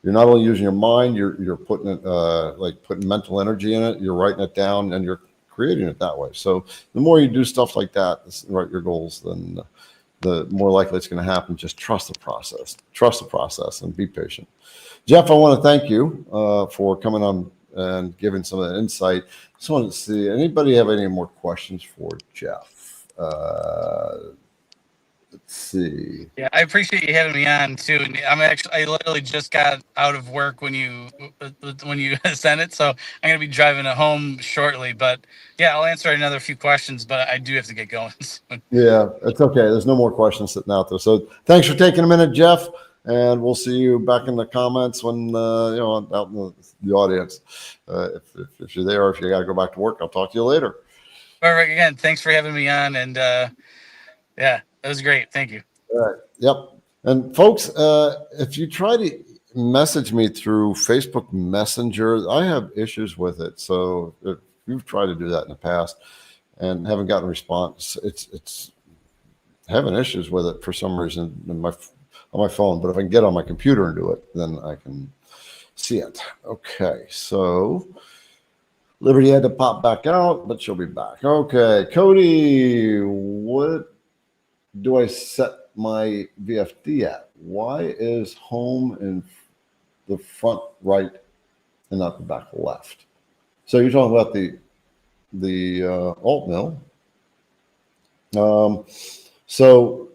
not only using your mind, you're putting it like putting mental energy in it. You're writing it down, and you're creating it that way. So the more you do stuff like that, write your goals, then the more likely it's going to happen. Just trust the process, and be patient. Jeff, I want to thank you for coming on and giving some of that insight. Just wanted to see, anybody have any more questions for Jeff? Let's see.
Yeah, I appreciate you having me on too. And I literally just got out of work when you sent it, so I'm gonna be driving it home shortly. But yeah, I'll answer another few questions, but I do have to get going soon.
Yeah, it's okay. There's no more questions sitting out there. So thanks for taking a minute, Jeff. And we'll see you back in the comments when out in the audience. If you're there, or if you got to go back to work, I'll talk to you later.
All right, again, thanks for having me on, and yeah, that was great. Thank you.
All right. Yep. And folks, if you try to message me through Facebook Messenger, I have issues with it. So if you've tried to do that in the past and haven't gotten a response, it's having issues with it for some reason on my phone. But if I can get on my computer and do it, then I can see it. Okay, so Liberty had to pop back out, but she'll be back. Okay, Cody, what do I set my VFD at? Why is home in the front right and not the back left? So you're talking about the alt mill. So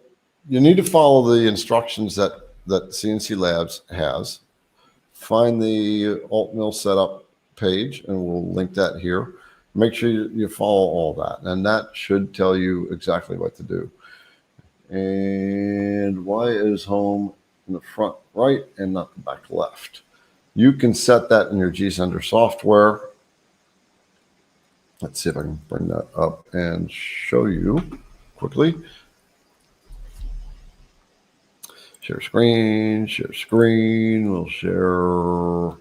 you need to follow the instructions that CNC Labs has. Find the alt mill setup page, and we'll link that here. Make sure you follow all that, and that should tell you exactly what to do. And why is home in the front right and not the back left? You can set that in your G-Sender software. Let's see if I can bring that up and show you quickly. Share screen, we'll share,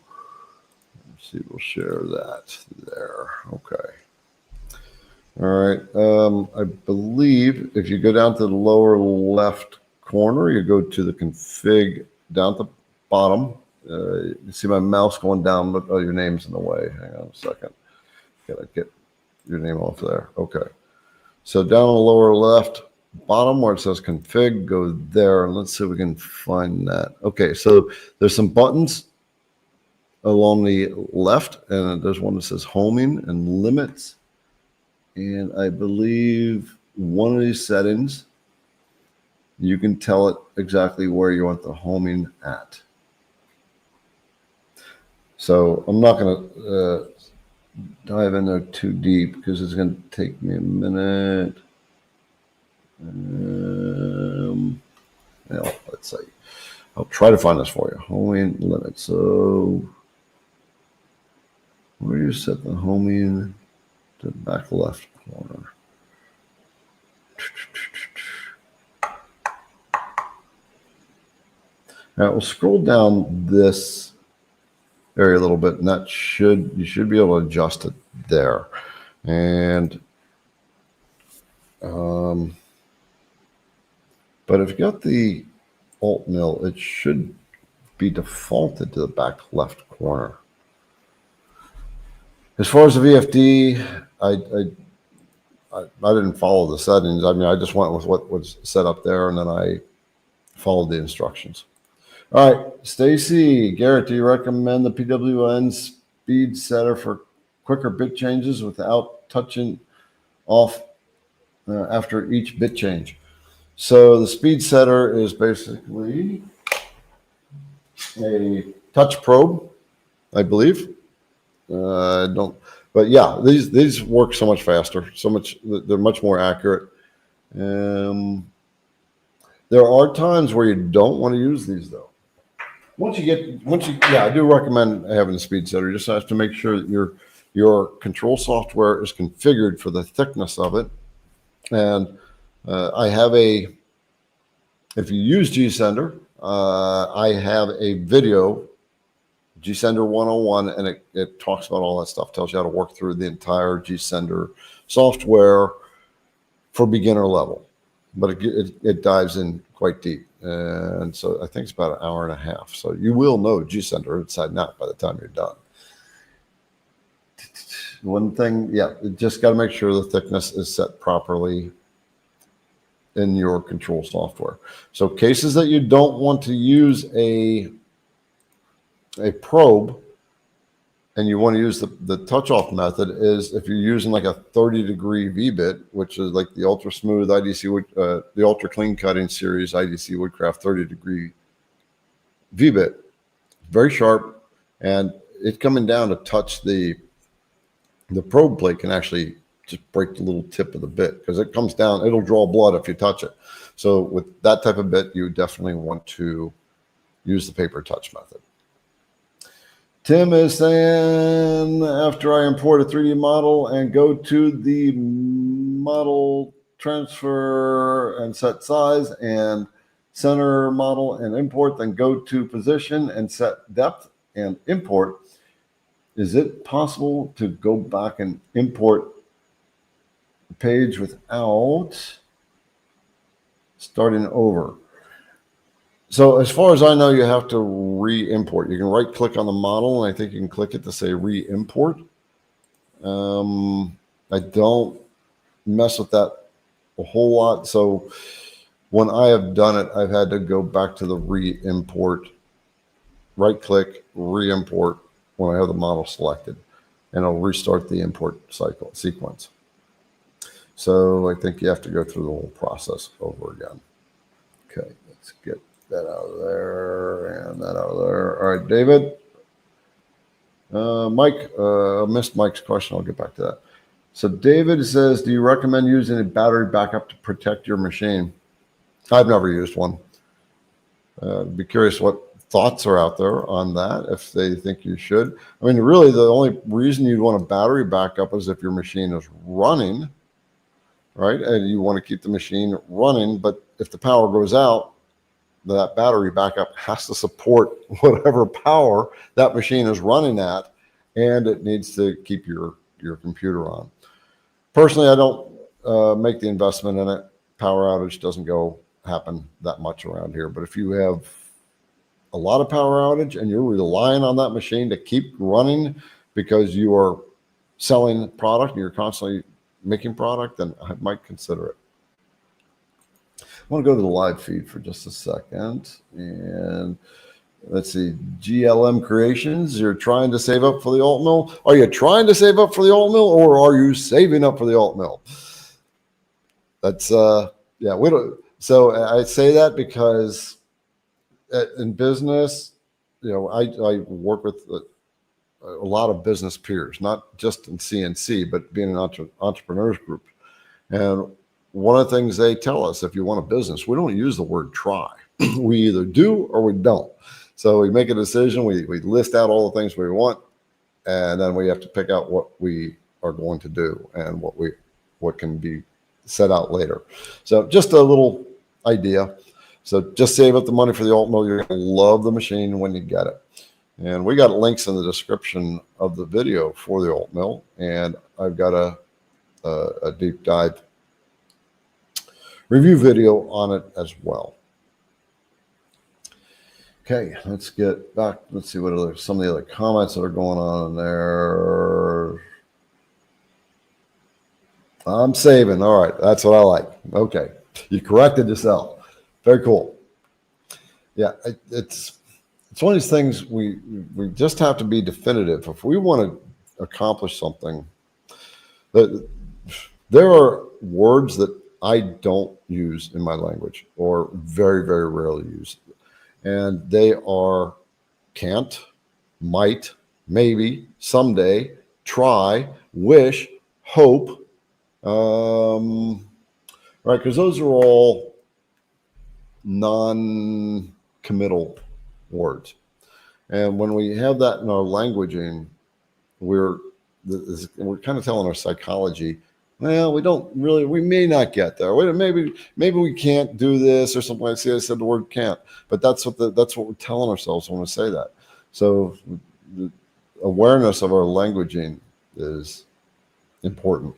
let's see, we'll share that there. Okay. All right. I believe if you go down to the lower left corner, you go to the config down at the bottom. You see my mouse going down, but your name's in the way. Hang on a second. Gotta get your name off there. Okay. So down on the lower left bottom where it says config, go there, and let's see if we can find that. Okay, so there's some buttons along the left, and there's one that says homing and limits. And I believe one of these settings, you can tell it exactly where you want the homing at. So I'm not going to dive in there too deep because it's going to take me a minute. Let's see. I'll try to find this for you. Homing limit. So where do you set the homing to the back left corner? All right, we'll scroll down this area a little bit, and that you should be able to adjust it there. And but if you got the alt mill, it should be defaulted to the back left corner. As far as the VFD, I didn't follow the settings. I mean, I just went with what was set up there, and then I followed the instructions. All right, Stacy, Garrett, do you recommend the PWN speed setter for quicker bit changes without touching off after each bit change? So the speed setter is basically a touch probe, I believe. But yeah, these work so much faster, they're much more accurate. There are times where you don't want to use these though. Yeah, I do recommend having a speed setter. You just have to make sure that your control software is configured for the thickness of it. And if you use GSender, I have a video, GSender 101, and it talks about all that stuff, tells you how to work through the entire GSender software for beginner level. But it dives in quite deep. And so I think it's about an hour and a half. So you will know GSender inside and out by the time you're done. One thing, yeah, you just got to make sure the thickness is set properly in your control software. So cases that you don't want to use a probe and you want to use the touch off method is if you're using like a 30-degree V-bit, which is like the ultra smooth IDC the ultra clean cutting series IDC Woodcraft 30-degree V-bit, very sharp, and it coming down to touch the probe plate can actually just break the little tip of the bit because it comes down, it'll draw blood if you touch it. So with that type of bit, you definitely want to use the paper touch method. Tim is saying, after I import a 3D model and go to the model transfer and set size and center model and import, then go to position and set depth and import, is it possible to go back and import the page without starting over? So as far as I know, you have to re-import. You can right click on the model, and I think you can click it to say re-import. I don't mess with that a whole lot. So when I have done it, I've had to go back to the re-import, right click, re-import when I have the model selected, and it'll restart the import sequence. So I think you have to go through the whole process over again. Okay, let's get that out of there and that out of there. All right, David. Mike, missed Mike's question. I'll get back to that. So David says, do you recommend using a battery backup to protect your machine? I've never used one. Be curious what thoughts are out there on that, if they think you should. I mean, really, the only reason you'd want a battery backup is if your machine is running, right? And you want to keep the machine running, but if the power goes out, that battery backup has to support whatever power that machine is running at, and it needs to keep your computer on. Personally, I don't make the investment in it. Power outage doesn't happen that much around here, but if you have a lot of power outage and you're relying on that machine to keep running because you are selling product and you're constantly making product, then I might consider it. I want to go to the live feed for just a second. And let's see, GLM Creations, you're trying to save up for the alt mill. Are you trying to save up for the alt mill, or are you saving up for the alt mill? That's, yeah, we don't. So I say that because in business, you know, I work with a lot of business peers, not just in CNC, but being an entrepreneurs group. And one of the things they tell us, if you want a business, we don't use the word try. We either do or we don't. So we make a decision, we list out all the things we want, and then we have to pick out what we are going to do and what can be set out later. So just a little idea. So just save up the money for the alt mill. You're going to love the machine when you get it. And we got links in the description of the video for the alt mill, and I've got a deep dive review video on it as well. Okay, let's get back. Let's see what some of the other comments that are going on in there. I'm saving. All right. That's what I like. Okay. You corrected yourself. Very cool. Yeah. It's one of these things we just have to be definitive. If we want to accomplish something, there are words that I don't use in my language or very, very rarely use. And they are can't, might, maybe, someday, try, wish, hope. Right, because those are all non-committal words. And when we have that in our languaging, we're kind of telling our psychology, well, we may not get there. Maybe we can't do this or something. I said the word can't, but that's what we're telling ourselves when we say that. So the awareness of our languaging is important.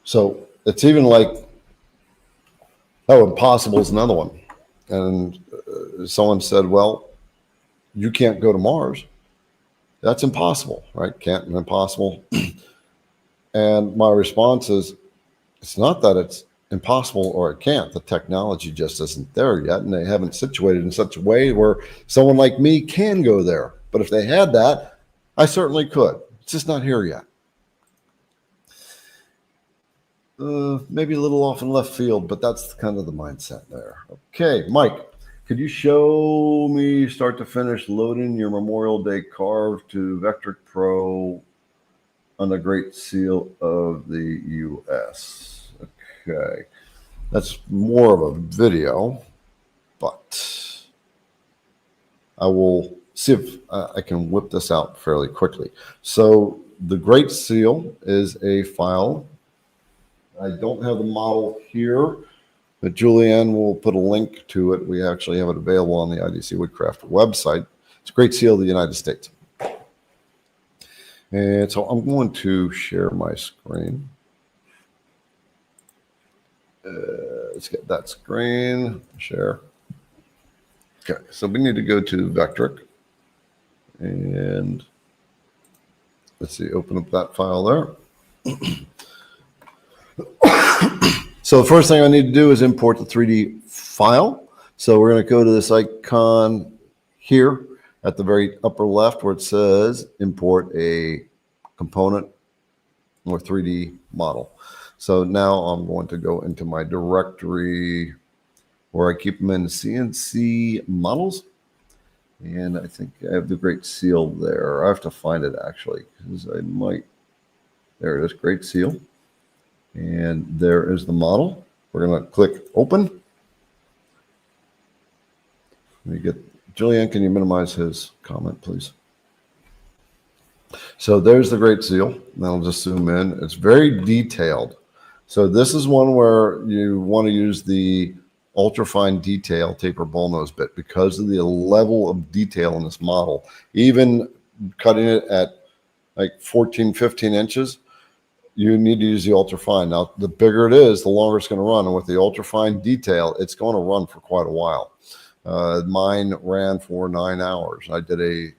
So it's even like, impossible is another one. And someone said, well, you can't go to Mars. That's impossible, right? Can't and impossible. And my response is, it's not that it's impossible or it can't. The technology just isn't there yet, and they haven't situated in such a way where someone like me can go there. But if they had that, I certainly could. It's just not here yet. Maybe a little off in left field, but that's kind of the mindset there. Okay, Mike, could you show me start to finish loading your Memorial Day carve to Vectric Pro on the Great Seal of the U.S.? Okay, that's more of a video, but I will see if I can whip this out fairly quickly. So the Great Seal is a file. I don't have the model here, but Julianne will put a link to it. We actually have it available on the IDC Woodcraft website. It's a Great Seal of the United States. And so I'm going to share my screen. Let's get that screen, share. Okay, so we need to go to Vectric. And let's see, open up that file there. So the first thing I need to do is import the 3D file. So we're going to go to this icon here at the very upper left where it says import a component or 3D model. So now I'm going to go into my directory where I keep them in CNC models. And I think I have the Great Seal there. I have to find it actually because I might. There it is, Great Seal. And there is the model. We're going to click open. Let me get Julianne, can you minimize his comment, please? So there's the Great Seal. And I'll just zoom in. It's very detailed. So this is one where you want to use the ultrafine detail taper bullnose bit because of the level of detail in this model. Even cutting it at like 14, 15 inches, you need to use the ultrafine. Now, the bigger it is, the longer it's going to run. And with the ultrafine detail, it's going to run for quite a while. Mine ran for 9 hours. I did a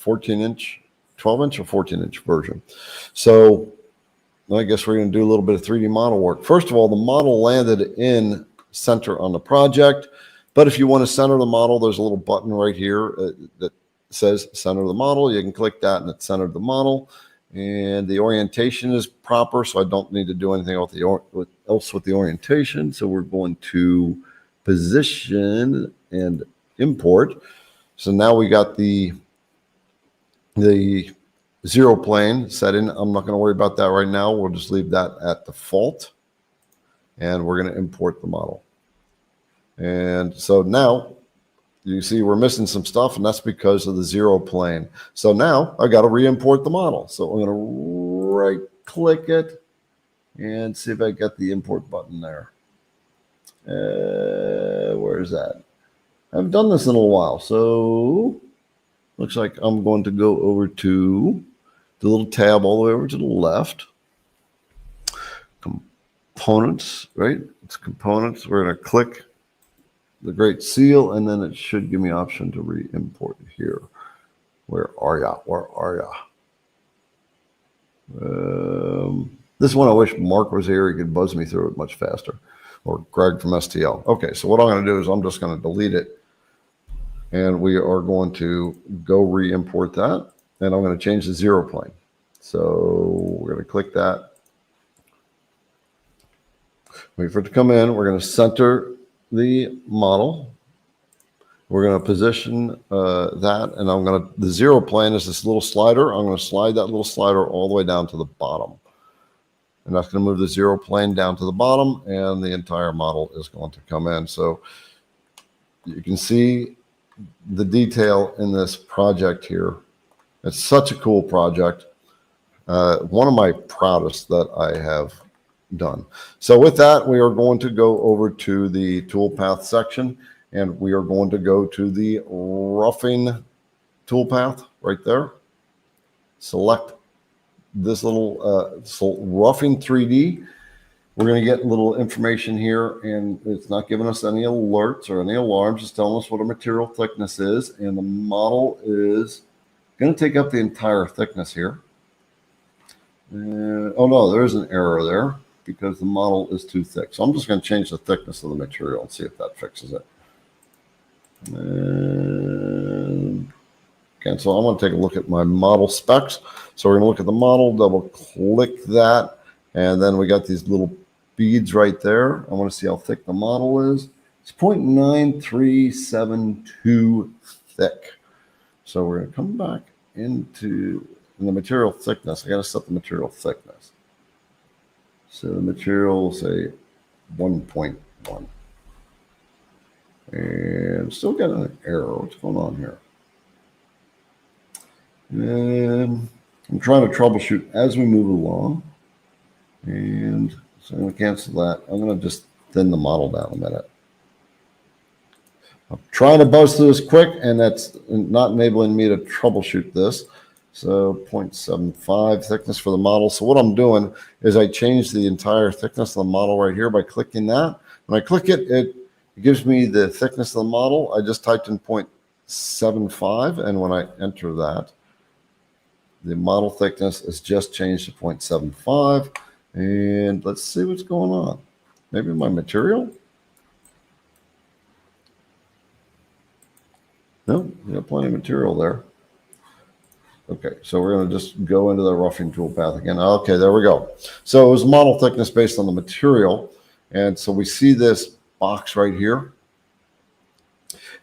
14-inch, 12-inch or 14-inch version. So I guess we're going to do a little bit of 3D model work. First of all, the model landed in center on the project. But if you want to center the model, there's a little button right here that says center the model. You can click that and it centered the model. And the orientation is proper, so I don't need to do anything else with the orientation. So we're going to position and import. So now we got the zero plane set in. I'm not going to worry about that right now. We'll just leave that at default. And we're going to import the model. And so now you see we're missing some stuff, and that's because of the zero plane. So now I got to re-import the model. So I'm going to right-click it and see if I get the import button there. Where is that? I haven't done this in a little while. So looks like I'm going to go over to the little tab all the way over to the left. Components, right? It's components. We're going to click the Great Seal, and then it should give me option to re-import here. Where are ya? Where are ya? This one I wish Mark was here. He could buzz me through it much faster. Or Greg from STL. Okay, so what I'm going to do is I'm just going to delete it. And we are going to go re-import that. And I'm going to change the 0 plane. So we're going to click that. Wait for it to come in. We're going to center the model. We're going to position that. And I'm going to, the 0 plane is this little slider. I'm going to slide that little slider all the way down to the bottom. And that's going to move the 0 plane down to the bottom, and the entire model is going to come in. So you can see the detail in this project here. It's such a cool project. One of my proudest that I have done. So with that, we are going to go over to the toolpath section, and we are going to go to the roughing toolpath right there. Select this little roughing 3D. We're going to get a little information here, and it's not giving us any alerts or any alarms. It's telling us what our material thickness is, and the model is going to take up the entire thickness here. Oh no, there is an error there because the model is too thick. So I'm just going to change the thickness of the material and see if that fixes it. Okay, so I'm going to take a look at my model specs. So we're going to look at the model, double click that, and then we got these little beads right there. I want to see how thick the model is. It's 0.9372 thick. So we're going to come back into the material thickness. I got to set the material thickness. So the material will say 1.1. And still got an error. What's going on here? And I'm trying to troubleshoot as we move along. And so I'm going to cancel that. I'm going to just thin the model down a minute. I'm trying to buzz through this quick, and that's not enabling me to troubleshoot this. So 0.75 thickness for the model. So what I'm doing is I change the entire thickness of the model right here by clicking that. When I click it, it gives me the thickness of the model. I just typed in 0.75, and when I enter that, the model thickness is just changed to 0.75. And let's see what's going on. Maybe my material? No, we got plenty of material there. Okay, so we're going to just go into the roughing toolpath again. Okay, there we go. So it was model thickness based on the material. And so we see this box right here.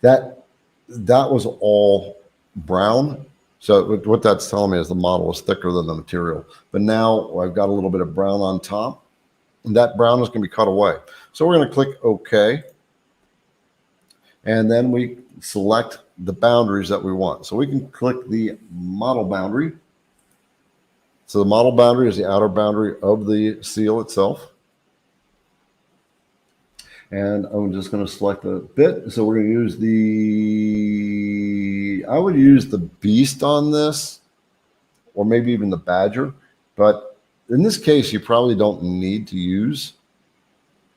That was all brown. So what that's telling me is the model is thicker than the material. But now I've got a little bit of brown on top, and that brown is going to be cut away. So we're going to click OK. And then we select the boundaries that we want. So we can click the model boundary. So the model boundary is the outer boundary of the seal itself. And I'm just going to select a bit. So we're going to use I would use the Beast on this, or maybe even the Badger. But in this case, you probably don't need to use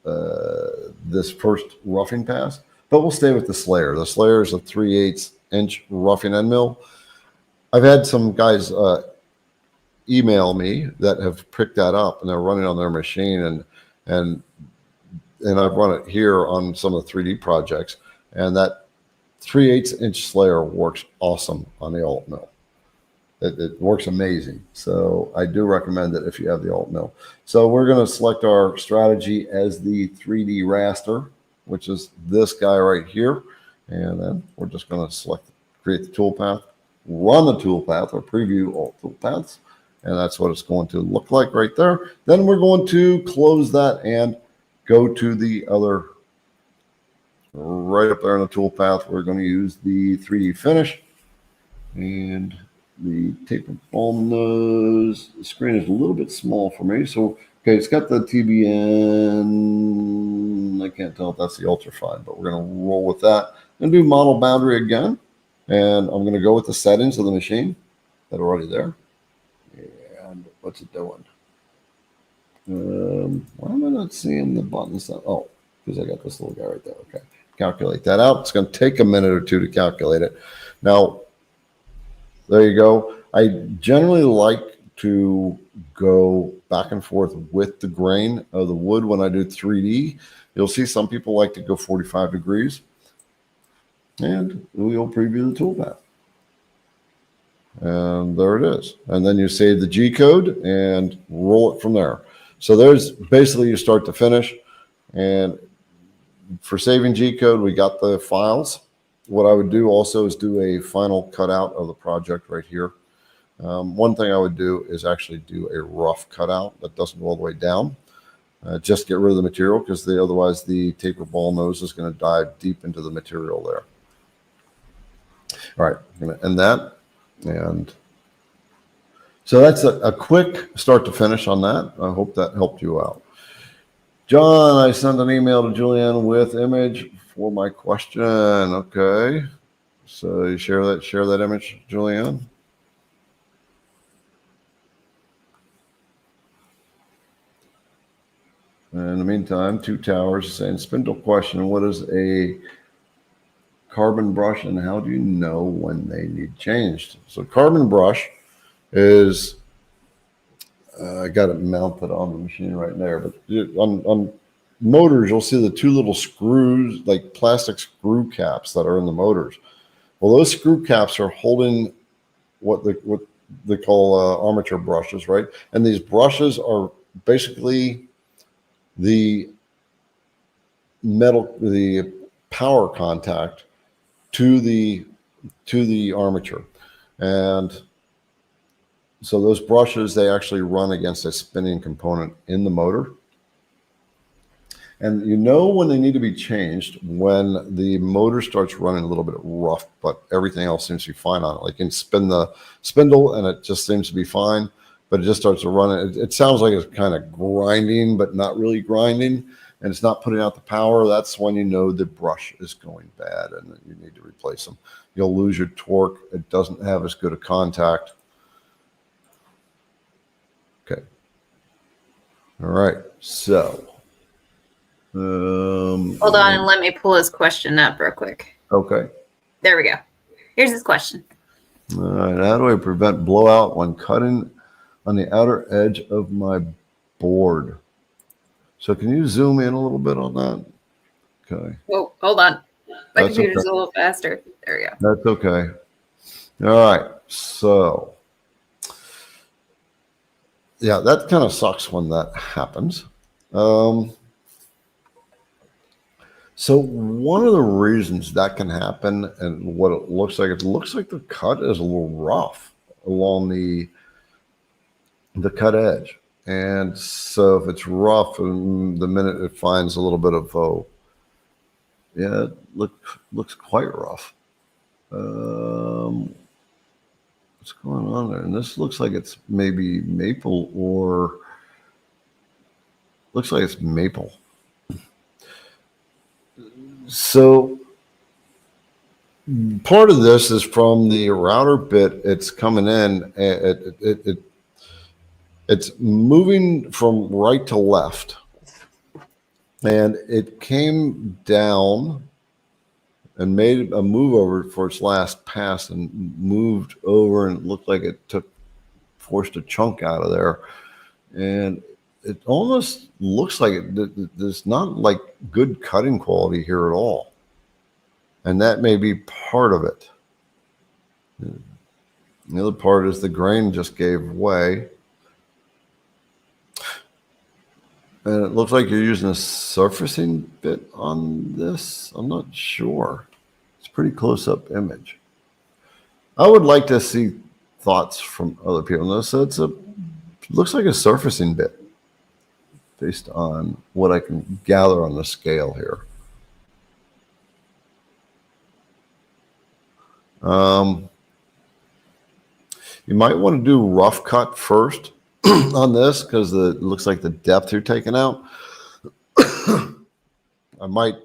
this first roughing pass. But we'll stay with the Slayer. The Slayer is a 3/8 inch roughing end mill. I've had some guys email me that have picked that up, and they're running on their machine, and I've run it here on some of the 3D projects, and that 3/8 inch Slayer works awesome on the alt mill. It works amazing. So I do recommend it if you have the alt mill. So we're going to select our strategy as the 3D raster, which is this guy right here. And then we're just going to create the toolpath, run the toolpath, or preview all toolpaths. And that's what it's going to look like right there. Then we're going to close that and go to the other, right up there in the toolpath. We're going to use the 3D finish and the taper ball nose. The screen is a little bit small for me. So, okay, it's got the TBN. I can't tell if that's the ultrafine, but we're going to roll with that and do model boundary again. And I'm going to go with the settings of the machine that are already there. And what's it doing? Why am I not seeing the buttons? Oh, because I got this little guy right there. Okay, calculate that out. It's going to take a minute or two to calculate it. Now, there you go. I generally like to go back and forth with the grain of the wood when I do 3D. You'll see some people like to go 45 degrees. And we'll preview the toolpath. And there it is. And then you save the G code and roll it from there. So there's basically you start to finish. And for saving G code, we got the files. What I would do also is do a final cutout of the project right here. One thing I would do is actually do a rough cutout that doesn't go all the way down. Just get rid of the material because otherwise the taper ball nose is going to dive deep into the material there. All right, I'm going to end that. And so that's a quick start to finish on that. I hope that helped you out. John, I sent an email to Julianne with image for my question. Okay. So you share that image, Julianne. In the meantime, Two Towers saying spindle question. What is a carbon brush and how do you know when they need changed? So carbon brush is, I got it mounted on the machine right there, but on motors, you'll see the two little screws, like plastic screw caps that are in the motors. Well, those screw caps are holding what they call armature brushes, right? And these brushes are basically the metal, the power contact to the armature. And so those brushes, they actually run against a spinning component in the motor. And you know when they need to be changed when the motor starts running a little bit rough, but everything else seems to be fine on it. Like you can spin the spindle and it just seems to be fine, but it just starts to run. It sounds like it's kind of grinding, but not really grinding. And it's not putting out the power. That's when you know the brush is going bad and you need to replace them. You'll lose your torque. It doesn't have as good a contact. Okay. All right. So.
Hold on and let me pull his question up real quick.
Okay.
There we go. Here's his question.
All right. How do I prevent blowout when cutting on the outer edge of my board? So can you zoom in a little bit on that? Okay.
Oh, hold on. My
That's
computer's
okay.
a little faster. There we go.
That's okay. All right. So, yeah, that kind of sucks when that happens. So one of the reasons that can happen and what it looks like the cut is a little rough along the cut edge. And so if it's rough, and the minute it finds a little bit of, yeah, it looks quite rough. What's going on there? And this looks like it's maybe maple or looks like it's maple. So part of this is from the router bit. It's coming in. It's moving from right to left, and it came down and made a move over for its last pass and moved over, and it looked like it forced a chunk out of there, and it almost looks like there's not like good cutting quality here at all. And that may be part of it. The other part is the grain just gave way. And it looks like you're using a surfacing bit on this. I'm not sure. It's a pretty close-up image. I would like to see thoughts from other people. So it looks like a surfacing bit, based on what I can gather on the scale here. You might want to do rough cut first on this because it looks like the depth you're taking out. I might,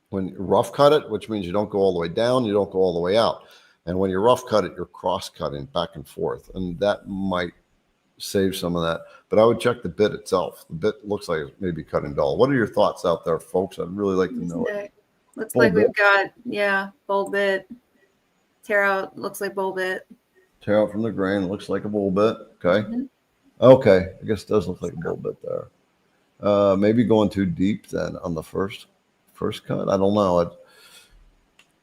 when you rough cut it, which means you don't go all the way down, you don't go all the way out. And when you rough cut it, you're cross cutting back and forth. And that might save some of that, but I would check the bit itself. The bit looks like it may be cutting dull. What are your thoughts out there, folks? I'd really like to know it.
Looks like we've got, yeah, bowl bit. Tear out, looks like bowl bit.
Tear out from the grain. Looks like a bull bit. Okay.
Mhm.
Okay. I guess it does look like a bull bit there. Maybe going too deep then on the first cut. I don't know.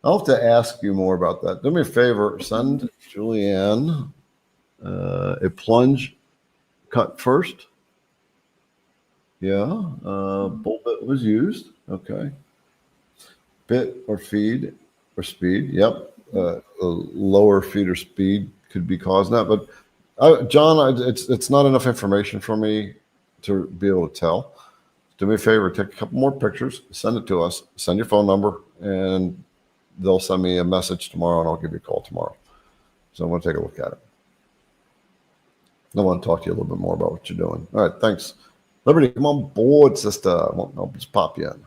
I'll have to ask you more about that. Do me a favor. Send Julianne a plunge cut first. Yeah. Bull bit was used. Okay. Bit or feed or speed. Yep. A lower feed or speed could be causing that. But John, it's not enough information for me to be able to tell. Do me a favor, take a couple more pictures, send it to us, send your phone number, and they'll send me a message tomorrow, and I'll give you a call tomorrow. So I'm going to take a look at it. I want to talk to you a little bit more about what you're doing. All right, thanks. Liberty, come on board, sister. I'll just pop you in.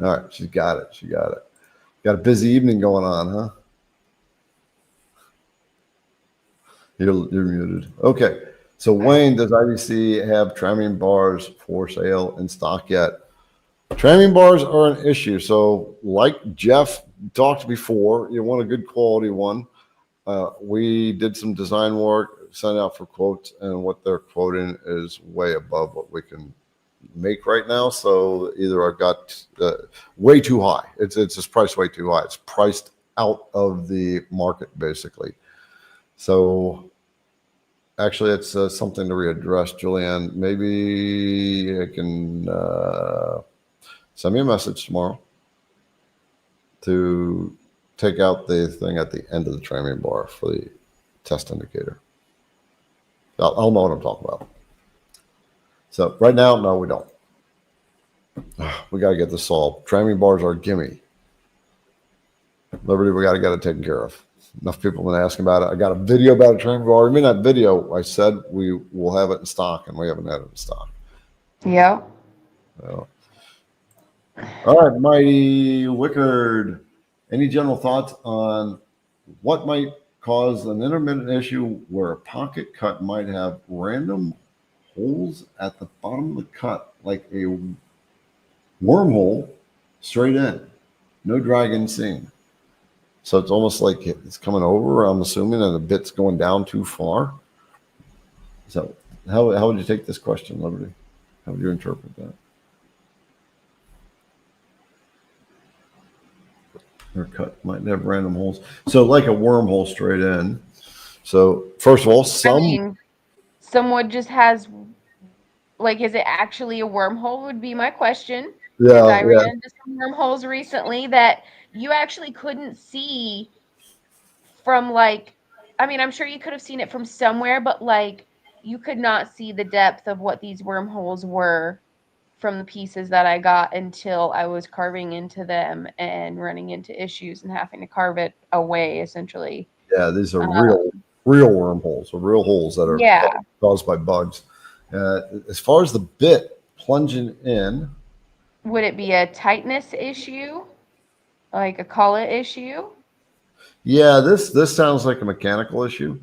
All right, she got it. She got it. Got a busy evening going on, huh? You're muted. Okay. So Wayne, does IBC have tramming bars for sale in stock yet? Tramming bars are an issue. So like Jeff talked before, you want a good quality one. We did some design work, sent out for quotes, and what they're quoting is way above what we can make right now. So either I got way too high. It's just priced way too high. It's priced out of the market basically. So actually, it's something to readdress, Julianne. Maybe I can send me a message tomorrow to take out the thing at the end of the tramming bar for the test indicator. I'll know what I'm talking about. So right now, no, we don't. We got to get this solved. Tramming bars are a gimme. Liberty, we got to get it taken care of. Enough people have been asking about it. I got a video about a tramming bar. I mean, that video, I said we will have it in stock, and we haven't had it in stock.
Yeah.
So. All right, Mighty Wickard. Any general thoughts on what might cause an intermittent issue where a pocket cut might have random holes at the bottom of the cut, like a wormhole straight in, no dragging seam? So it's almost like it's coming over, I'm assuming, and the bit's going down too far. So how would you take this question, Liberty? How would you interpret that? Their cut might have random holes. So like a wormhole straight in. So first of all,
someone just has, like, is it actually a wormhole would be my question.
Yeah,
I ran into some wormholes recently that you actually couldn't see from, like, I mean, I'm sure you could have seen it from somewhere, but like you could not see the depth of what these wormholes were from the pieces that I got until I was carving into them and running into issues and having to carve it away, essentially.
Yeah, these are real wormholes, or real holes that are caused by bugs. As far as the bit plunging in,
would it be a tightness issue, like a collet issue?
Yeah, this sounds like a mechanical issue.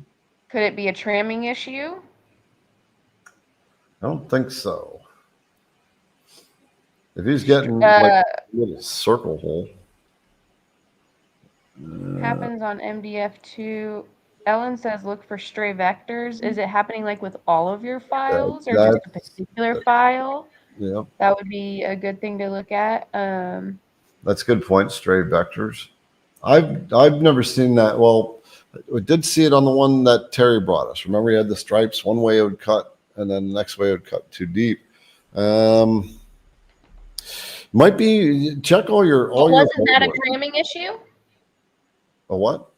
Could it be a tramming issue?
I don't think so. If he's getting like a little circle hole.
Happens on MDF2. Ellen says look for stray vectors. Is it happening like with all of your files or just a particular file?
Yeah.
That would be a good thing to look at.
That's a good point, stray vectors. I've never seen that. Well, we did see it on the one that Terry brought us. Remember, he had the stripes. One way it would cut, and then the next way it would cut too deep. Might be check all your.
Wasn't that a tramming issue?
A what?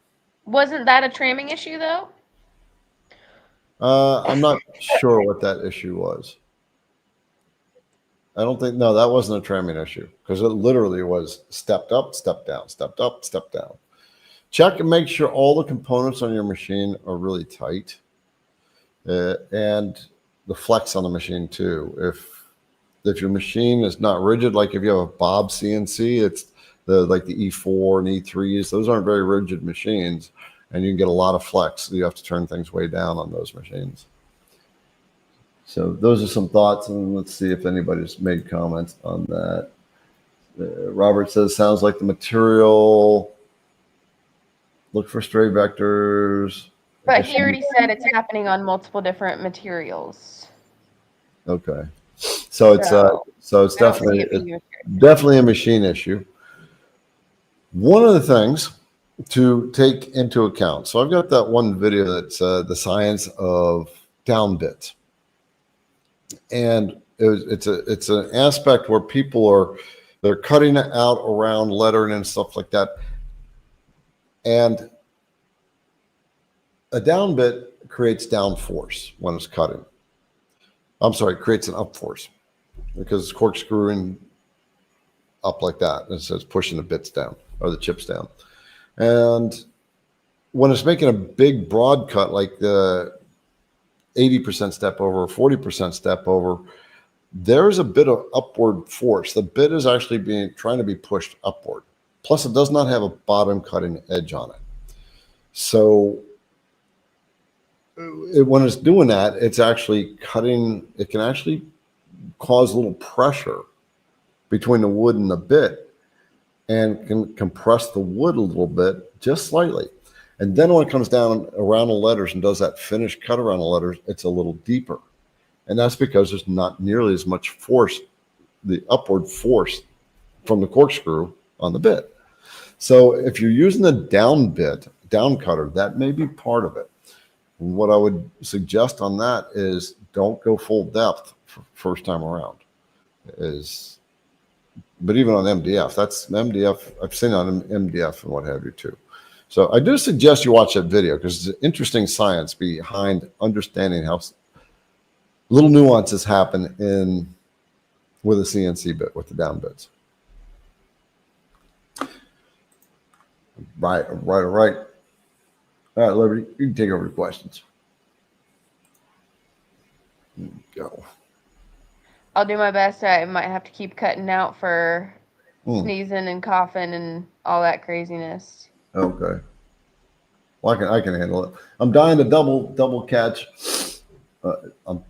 Wasn't that a tramming issue though?
I'm not sure what that issue was. I don't think, no, that wasn't a tramming issue because it literally was stepped up, stepped down, stepped up, stepped down. Check and make sure all the components on your machine are really tight, and the flex on the machine too. If your machine is not rigid, like if you have a Bob CNC, it's like the E4 and E3s, those aren't very rigid machines, and you can get a lot of flex. So you have to turn things way down on those machines. So those are some thoughts, and let's see if anybody's made comments on that. Robert says, sounds like the material. Look for stray vectors.
But he already said it's happening on multiple different materials.
Okay. So it's
I don't see
definitely
it being
definitely a machine issue. One of the things to take into account. So I've got that one video that's the science of down bits, and it's an aspect where people they're cutting it out around lettering and stuff like that, and a down bit creates down force when it's cutting. I'm sorry, it creates an up force because it's corkscrewing up like that, and so it's pushing the bits down or the chips down. And when it's making a big broad cut, like the 80% step over, 40% step over, there's a bit of upward force. The bit is actually trying to be pushed upward. Plus, it does not have a bottom cutting edge on it. So when it's doing that, it's actually cutting. It can actually cause a little pressure between the wood and the bit, and can compress the wood a little bit, just slightly. And then when it comes down around the letters and does that finished cut around the letters, it's a little deeper. And that's because there's not nearly as much force, the upward force from the corkscrew on the bit. So if you're using the down bit, down cutter, that may be part of it. And what I would suggest on that is don't go full depth for first time around. But even on MDF, that's MDF. I've seen on MDF and what have you too. So I do suggest you watch that video because it's interesting science behind understanding how little nuances happen with a CNC bit, with the down bits. Right. All right, Liberty, you can take over the questions. Go.
I'll do my best. I might have to keep cutting out for sneezing and coughing and all that craziness.
Okay. Well, I can handle it. I'm dying to double catch. I'm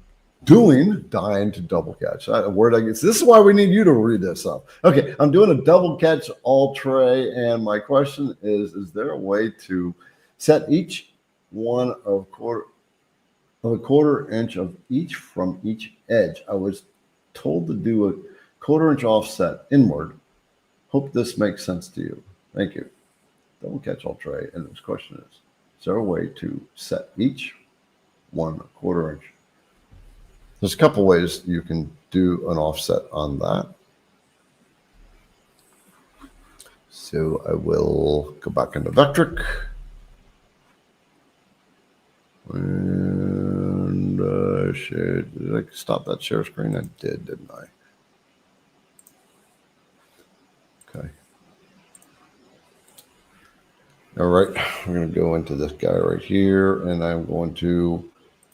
dying to double catch. This is why we need you to read this up. Okay, I'm doing a double catch all tray, and my question is there a way to set each one of a quarter inch of each from each edge? I was told to do a quarter-inch offset inward. Hope this makes sense to you. Thank you. Double catch all tray, and this question is there a way to set each one a quarter inch? There's a couple ways you can do an offset on that. So I will go back into Vectric. And did I stop that share screen? I did, didn't I? Okay. All right, we're going to go into this guy right here, and I'm going to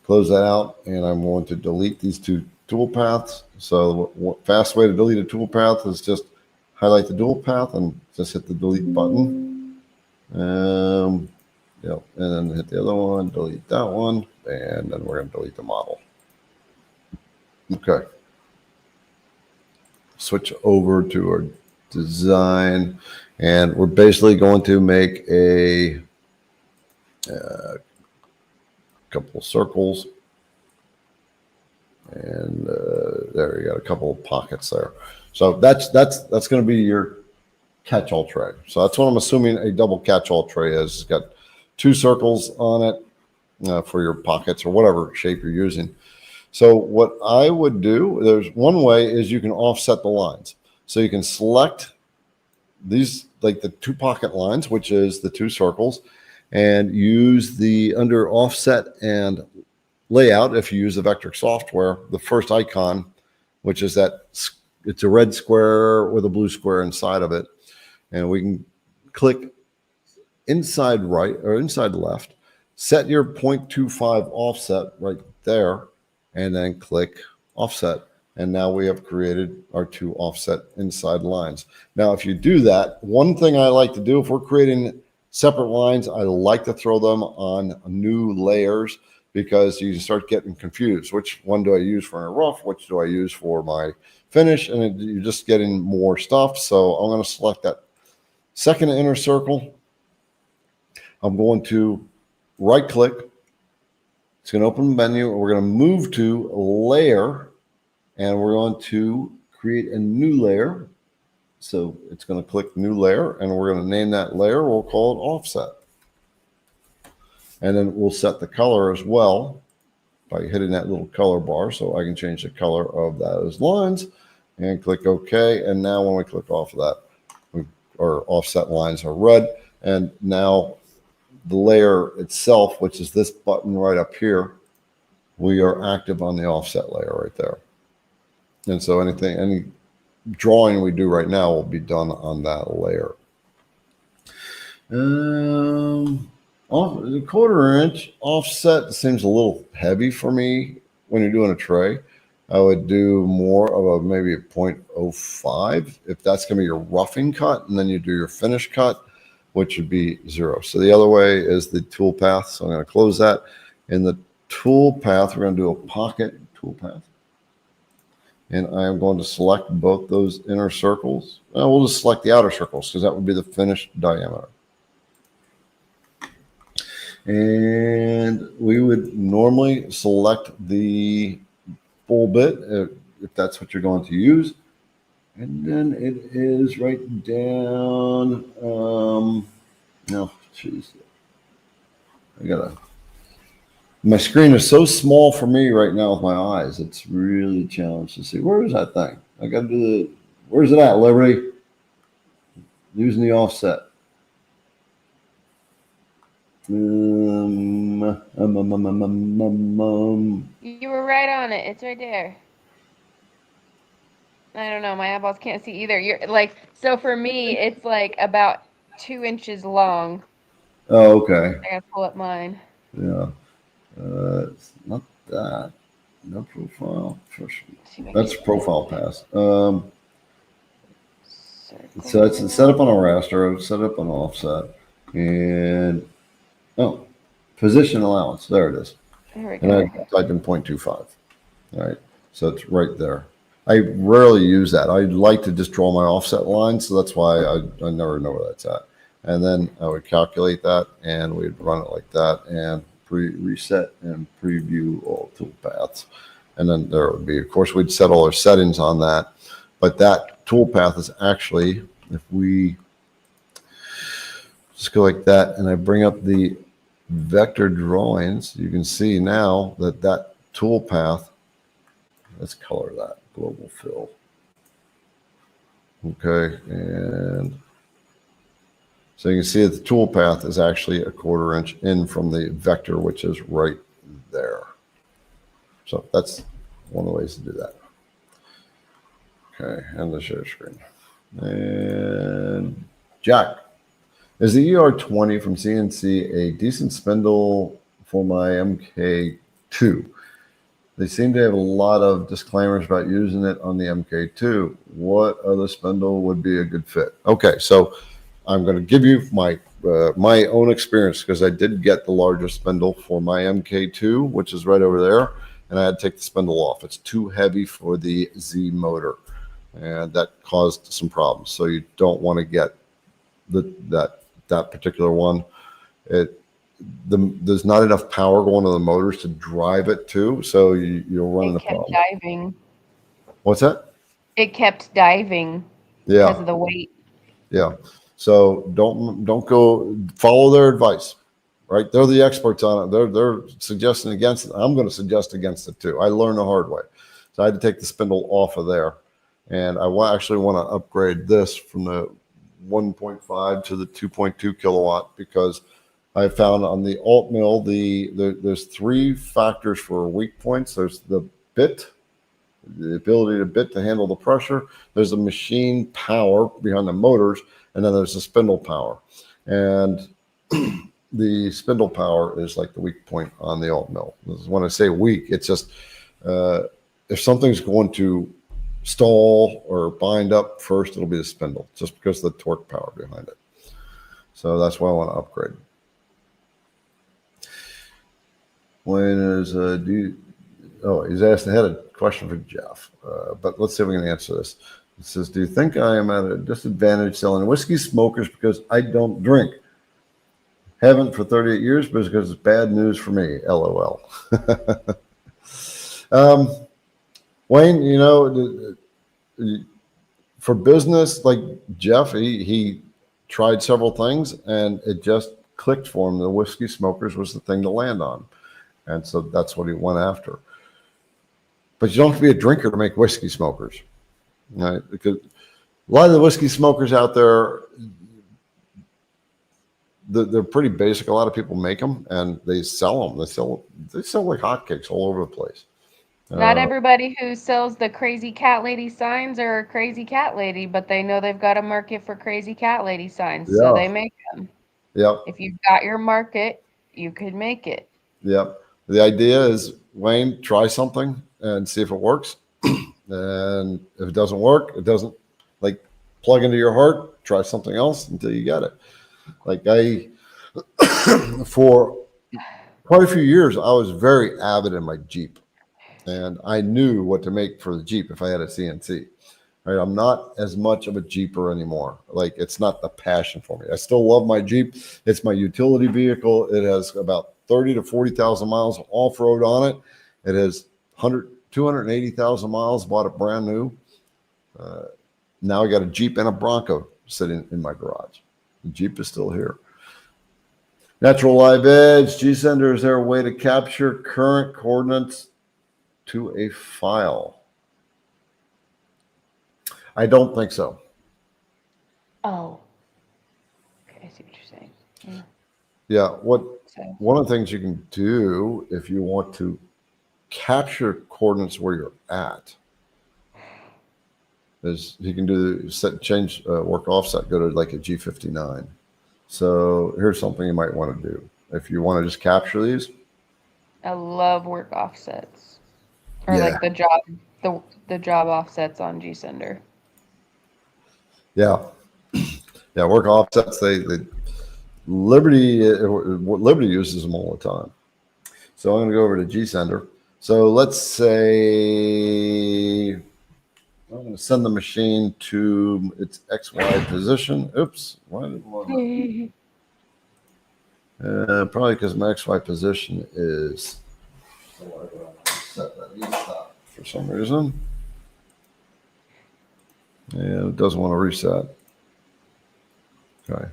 close that out, and I'm going to delete these two tool paths. So the fast way to delete a tool path is just highlight the dual path and just hit the delete button. Yep, and then hit the other one, delete that one, and then we're going to delete the model. Okay. Switch over to our design, and we're basically going to make a couple of circles, and there you got a couple of pockets there. So that's going to be your catch-all tray. So that's what I'm assuming a double catch-all tray is. It's got two circles on it for your pockets or whatever shape you're using. So what I would do, there's one way is you can offset the lines. So you can select these, like the two pocket lines, which is the two circles, and use the under offset and layout. If you use the Vectric software, the first icon, which is that it's a red square with a blue square inside of it. And we can click inside right or inside left, set your 0.25 offset right there, and then click offset. And now we have created our two offset inside lines. Now, if you do that, one thing I like to do if we're creating separate lines, I like to throw them on new layers because you start getting confused. Which one do I use for a rough? Which do I use for my finish? And you're just getting more stuff. So I'm going to select that second inner circle. I'm going to right click It's going to open the menu. We're going to move to layer, and we're going to create a new layer. So it's going to click new layer, and we're going to name that layer. We'll call it offset. And then we'll set the color as well by hitting that little color bar. So I can change the color of those lines and click OK. And now when we click off of that, our offset lines are red. And now the layer itself, which is this button right up here, we are active on the offset layer right there. And so any drawing we do right now will be done on that layer. The 1/4 inch offset seems a little heavy for me when you're doing a tray. I would do more of a maybe a 0.05 if that's going to be your roughing cut, and then you do your finish cut, which would be 0. So the other way is the tool path. So I'm going to close that. In the tool path, we're going to do a pocket tool path. And I am going to select both those inner circles. We'll just select the outer circles because that would be the finished diameter. And we would normally select the full bit if that's what you're going to use. And then it is right down. No, jeez. My screen is so small for me right now with my eyes. It's really a challenge to see. Where is that thing? I got to do where's it at, Liberty? Using the offset.
You were right on it. It's right there. I don't know. My eyeballs can't see either. You're like, so for me, it's like about 2 inches long.
Oh, okay.
I gotta pull up mine.
Yeah. It's not that. No profile. That's profile pass. So it's set up on a raster. It's set up on offset. And position allowance. There it is.
There we
And
go.
I typed in 0.25. All right. So it's right there. I rarely use that. I like to just draw my offset line. So that's why I never know where that's at. And then I would calculate that and we'd run it like that and reset and preview all tool paths. And then there would be, of course, we'd set all our settings on that. But that tool path is actually, if we just go like that and I bring up the vector drawings, you can see now that that tool path, let's color that global fill. Okay, and so you can see that the tool path is actually a 1/4 inch in from the vector, which is right there. So that's one of the ways to do that. Okay, and the share screen. And Jack, is the ER20 from CNC a decent spindle for my MK2? They seem to have a lot of disclaimers about using it on the MK2. What other spindle would be a good fit? Okay, so I'm going to give you my own experience because I did get the largest spindle for my MK2, which is right over there, and I had to take the spindle off. It's too heavy for the Z motor, and that caused some problems. So you don't want to get that particular one. There's not enough power going to the motors to drive it too, so you'll run into problems.
It kept diving.
What's that?
It kept diving because of the weight.
Yeah. So don't go follow their advice, right? They're the experts on it. They're suggesting against it. I'm going to suggest against it too. I learned the hard way. So I had to take the spindle off of there, and I actually want to upgrade this from the 1.5 to the 2.2 kilowatt because I found on the alt mill there's 3 factors for weak points. There's the bit, the ability to bit to handle the pressure. There's the machine power behind the motors, and then there's the spindle power. And the spindle power is like the weak point on the alt mill. When I say weak, it's just if something's going to stall or bind up first, it'll be the spindle, just because of the torque power behind it. So that's why I want to upgrade. When is he's asked ahead a question for Jeff, but let's see if we can answer this. It says, do you think I am at a disadvantage selling whiskey smokers because I don't drink? Haven't for 38 years, but it's because it's bad news for me. LOL. Wayne, you know, for business, like Jeff, he tried several things and it just clicked for him. The whiskey smokers was the thing to land on. And so that's what he went after. But you don't have to be a drinker to make whiskey smokers, right? Because a lot of the whiskey smokers out there, they're pretty basic. A lot of people make them and they sell them. They sell like hotcakes all over the place.
Not everybody who sells the crazy cat lady signs are a crazy cat lady, but they know they've got a market for crazy cat lady signs, so they make them.
Yep.
If you've got your market, you could make it.
Yep. The idea is, Wayne, try something and see if it works. And if it doesn't work, it doesn't, like, plug into your heart, try something else until you get it. Like for quite a few years, I was very avid in my Jeep. And I knew what to make for the Jeep if I had a CNC. Right? I'm not as much of a Jeeper anymore. Like, it's not the passion for me. I still love my Jeep. It's my utility vehicle. It has about 30 to 40,000 miles off-road on it. It has 280,000 miles, bought it brand new. Now I got a Jeep and a Bronco sitting in my garage. The Jeep is still here. Natural live edge. G-Sender, is there a way to capture current coordinates to a file? I don't think so.
Oh. Okay, I see what you're saying.
Yeah. One of the things you can do if you want to capture coordinates where you're at is you can do change work offset, go to like a G59. So here's something you might want to do. If you want to just capture these.
I love work offsets. Or like the job offsets on G-Sender.
Yeah. Yeah, work offsets, Liberty uses them all the time. So I'm going to go over to G-Sender. So let's say I'm going to send the machine to its XY position. Oops. Why did one? Probably because my XY position is set that stop for some reason. And it doesn't want to reset. Okay.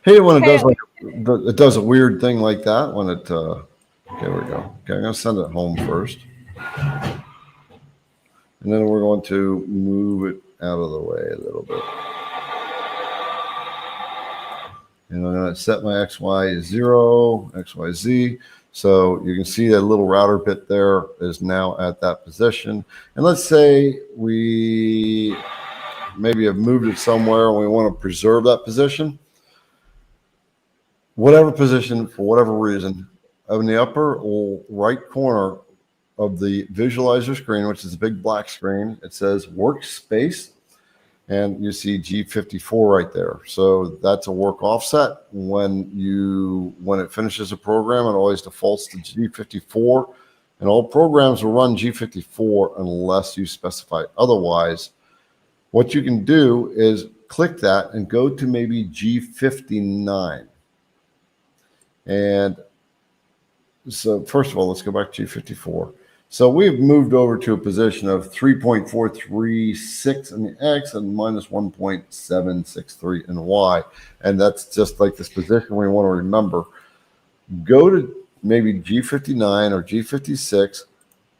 Hey, when it does a weird thing like that when it okay, here we go. Okay, I'm gonna send it home first. And then we're going to move it out of the way a little bit. And I'm going to set my XY0, XYZ. So you can see that little router bit there is now at that position. And let's say we maybe have moved it somewhere and we want to preserve that position. Whatever position, for whatever reason, in the upper right corner of the visualizer screen, which is a big black screen, it says workspace. And you see G54 right there. So that's a work offset. When it finishes a program, it always defaults to G54. And all programs will run G54 unless you specify otherwise. What you can do is click that and go to maybe G59. And so first of all, let's go back to G54. So we've moved over to a position of 3.436 in the X and minus 1.763 in the Y. And that's just like this position we want to remember. Go to maybe G59 or G56,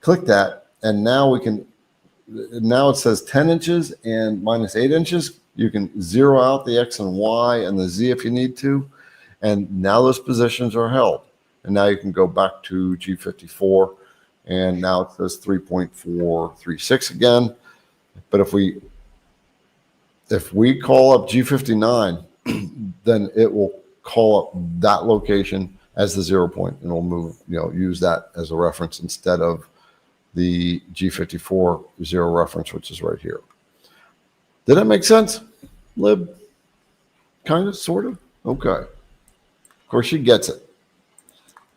click that, and now it says 10 inches and minus 8 inches. You can zero out the X and Y and the Z if you need to. And now those positions are held. And now you can go back to G54. And now it says 3.436 again. But if we call up G59, then it will call up that location as the 0 point, and we'll move, use that as a reference instead of the G54 0 reference, which is right here. Did that make sense, Lib? Kind of, sort of? Okay. Of course, she gets it.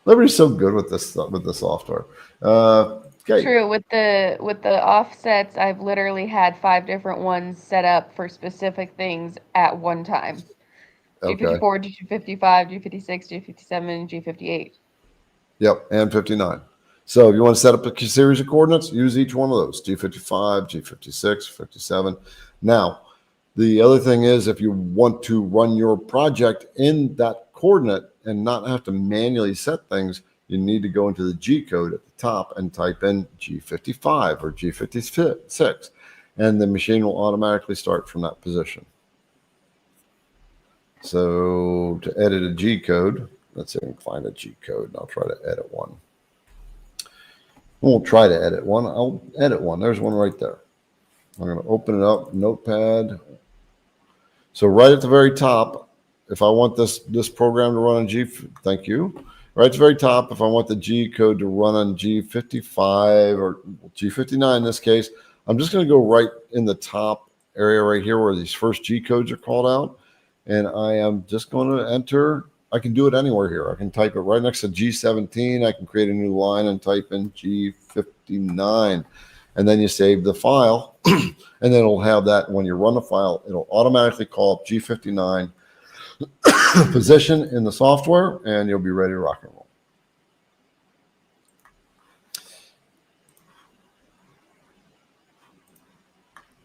Liberty's so good with this stuff, with the software. Okay.
True. With the offsets, I've literally had 5 different ones set up for specific things at one time.
Okay.
G54, G55, G56, G57, G58.
Yep, and 59. So if you want to set up a series of coordinates, use each one of those, G55, G56, 57. Now, the other thing is if you want to run your project in that coordinate and not have to manually set things, you need to go into the G code at the top and type in G55 or G56, and the machine will automatically start from that position. So to edit a G code, let's see if I can find a G code, and I'll try to edit one. I won't try to edit one. I'll edit one. There's one right there. I'm going to open it up, Notepad. So right at the very top, if I want this program to run on G, thank you. Right at the very top, if I want the G code to run on G55 or G59 in this case, I'm just going to go right in the top area right here where these first G codes are called out. And I am just going to enter. I can do it anywhere here. I can type it right next to G17. I can create a new line and type in G59. And then you save the file. And then it'll have that when you run the file, it'll automatically call up G59 position in the software, and you'll be ready to rock and roll.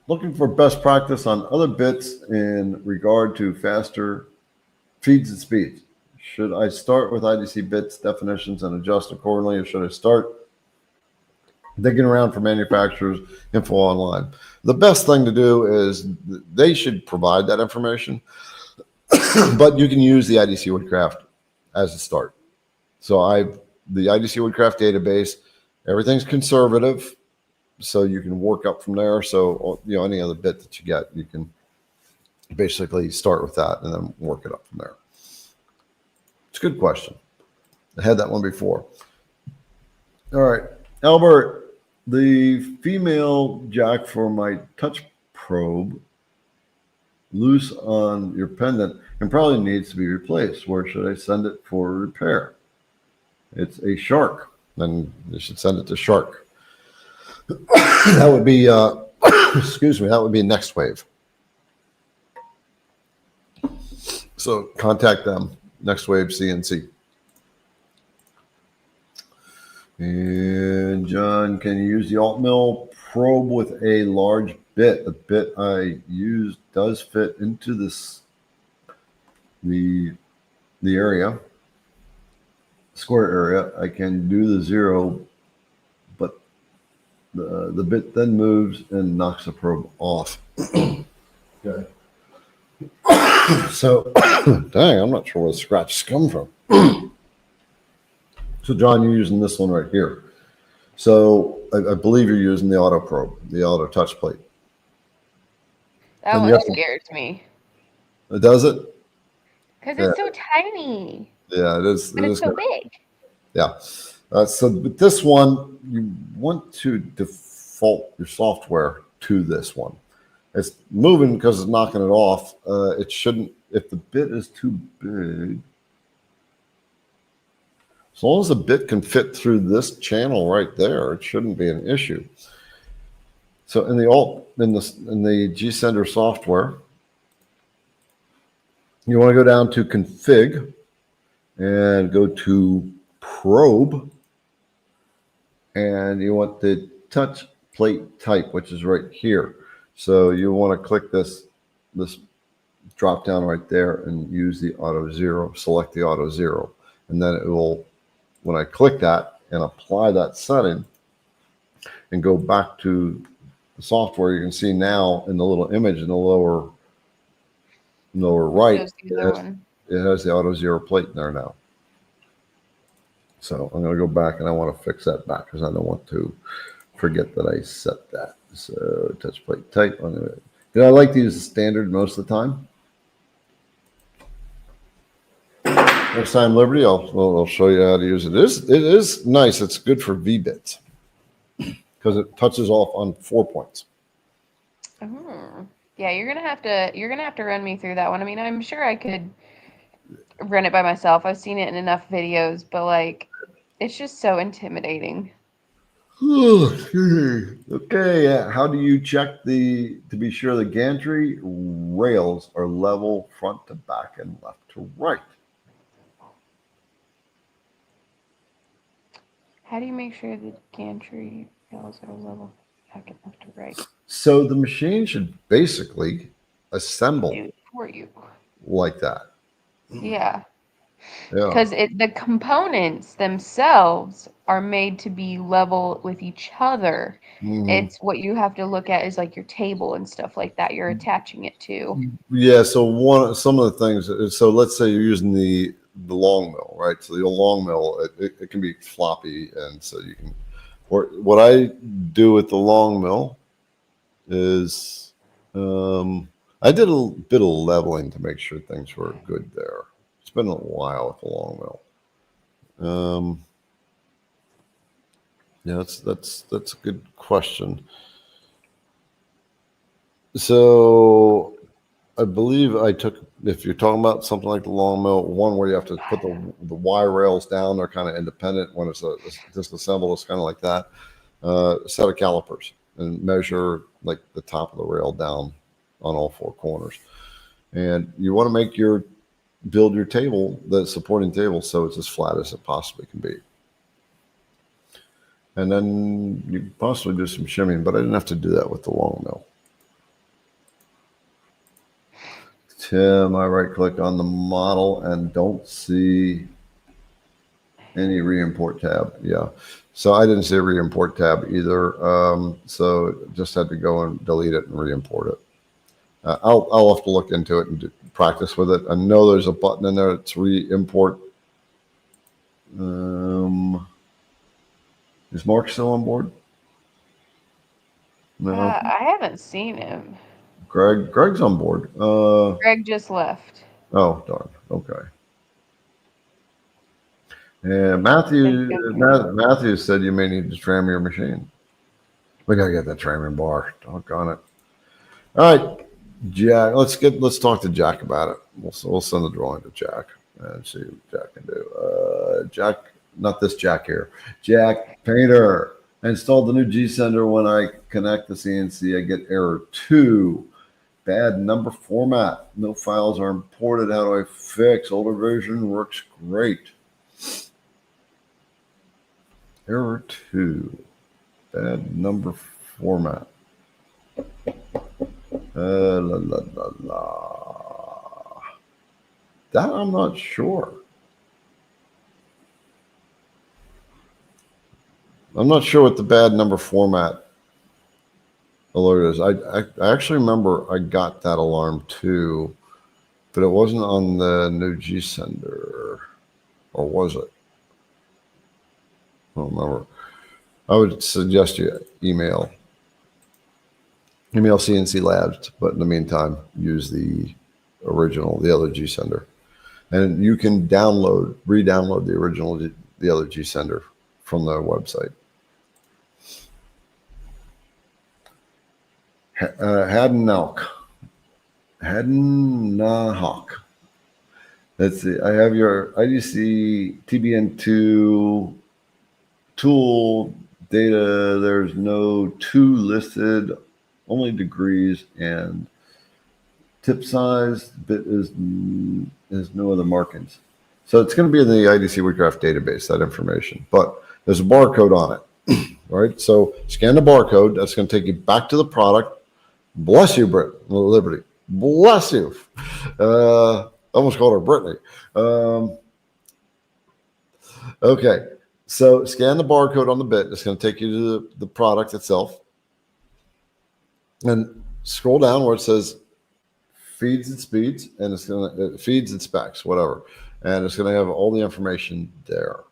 Looking for best practice on other bits in regard to faster feeds and speeds. Should I start with IDC bits definitions and adjust accordingly, or should I start digging around for manufacturers info online? The best thing to do is they should provide that information, but you can use the IDC Woodcraft as a start. So the IDC Woodcraft database, everything's conservative, so you can work up from there. So any other bit that you get, you can basically start with that and then work it up from there. It's a good question. I had that one before. All right, Albert, the female jack for my touch probe loose on your pendant and probably needs to be replaced. Where should I send it for repair? It's a Shark. Then you should send it to Shark. That would be, excuse me, that would be Next Wave. So contact them, Next Wave CNC. And John, can you use the alt mill probe with a large bit? The bit I use does fit into the area, square area. I can do the 0, but the bit then moves and knocks the probe off. Okay. So, dang, I'm not sure where the scratches come from. So, John, you're using this one right here. So, I believe you're using the auto probe, the auto touch plate.
That one scares me.
It does it?
Because it's so tiny.
Yeah, it is.
But it's so big.
Yeah. So with this one, you want to default your software to this one. It's moving because it's knocking it off. It shouldn't, if the bit is too big, as long as the bit can fit through this channel right there, it shouldn't be an issue. So in the G-Sender software, you want to go down to config and go to probe, and you want the touch plate type, which is right here. So you want to click this drop down right there and use the auto 0, select the auto 0, and then it will, when I click that and apply that setting and go back to the software, you can see now in the little image in the lower right, it has the auto 0 plate in there now. So I'm going to go back and I want to fix that back because I don't want to forget that I set that. So touch plate type. I like to use the standard most of the time. Next time, Liberty, I'll show you how to use it. It is nice. It's good for V-bits because it touches off on 4 points.
Yeah, you're gonna have to run me through that one. I mean, I'm sure I could run it by myself. I've seen it in enough videos, but like, it's just so intimidating.
Okay, how do you check to be sure the gantry rails are level front to back and left to right?
How do you make sure the gantry rails are level back and left to right?
So the machine should basically assemble
Do it for you.
like that.
Yeah.
Yeah.
Because the components themselves are made to be level with each other.
Mhm.
It's what you have to look at is like your table and stuff like that. You're attaching it to.
Yeah. So some of the things. So let's say you're using the long mill, right? So the long mill, it can be floppy, and so you can. Or what I do with the long mill is I did a bit of leveling to make sure things were good there. It's been a while with the long mill. Yeah, that's a good question. So I believe I took, if you're talking about something like the long mill, one where you have to put the Y rails down, they're kind of independent. When it's disassembled, it's kind of like that. Set of calipers and measure like the top of the rail down on all four corners. And you want to build your table, the supporting table, so it's as flat as it possibly can be. And then you possibly do some shimming, but I didn't have to do that with the long mill. Tim, I right click on the model and don't see any re-import tab. Yeah. So I didn't see a re-import tab either. So just had to go and delete it and re-import it. I'll have to look into it and practice with it. I know there's a button in there that's re-import. Is Mark still on board? No.
I haven't seen him.
Greg's on board.
Greg just left.
Oh, darn. Okay. And Matthew said you may need to tram your machine. We gotta get that tramming bar. Doggone it. All right, Jack. Let's talk to Jack about it. We'll send the drawing to Jack and see what Jack can do. Jack, not this Jack here. Jack Painter. I installed the new G sender. When I connect the CNC, I get error 2. Bad number format. No files are imported. How do I fix? Older version works great. Error 2. Bad number format. That I'm not sure. I'm not sure what the bad number format alert is. I actually remember I got that alarm too, but it wasn't on the new G sender, or was it? I don't remember. I would suggest you email CNC Labs, but in the meantime, use the other G sender, and you can re-download the other G sender from the website. Haddenhawk. Let's see. I have your IDC TBN2 tool data. There's no 2 listed, only degrees and tip size. Bit is no other markings. So it's going to be in the IDC Woodcraft database, that information, but there's a barcode on it. All right. So scan the barcode. That's going to take you back to the product. Bless you, Liberty. Bless you. Almost called her Brittany. Okay. So scan the barcode on the bit. It's going to take you to the product itself. And scroll down where it says feeds and speeds, and it's going to feeds and specs, whatever. And it's going to have all the information there.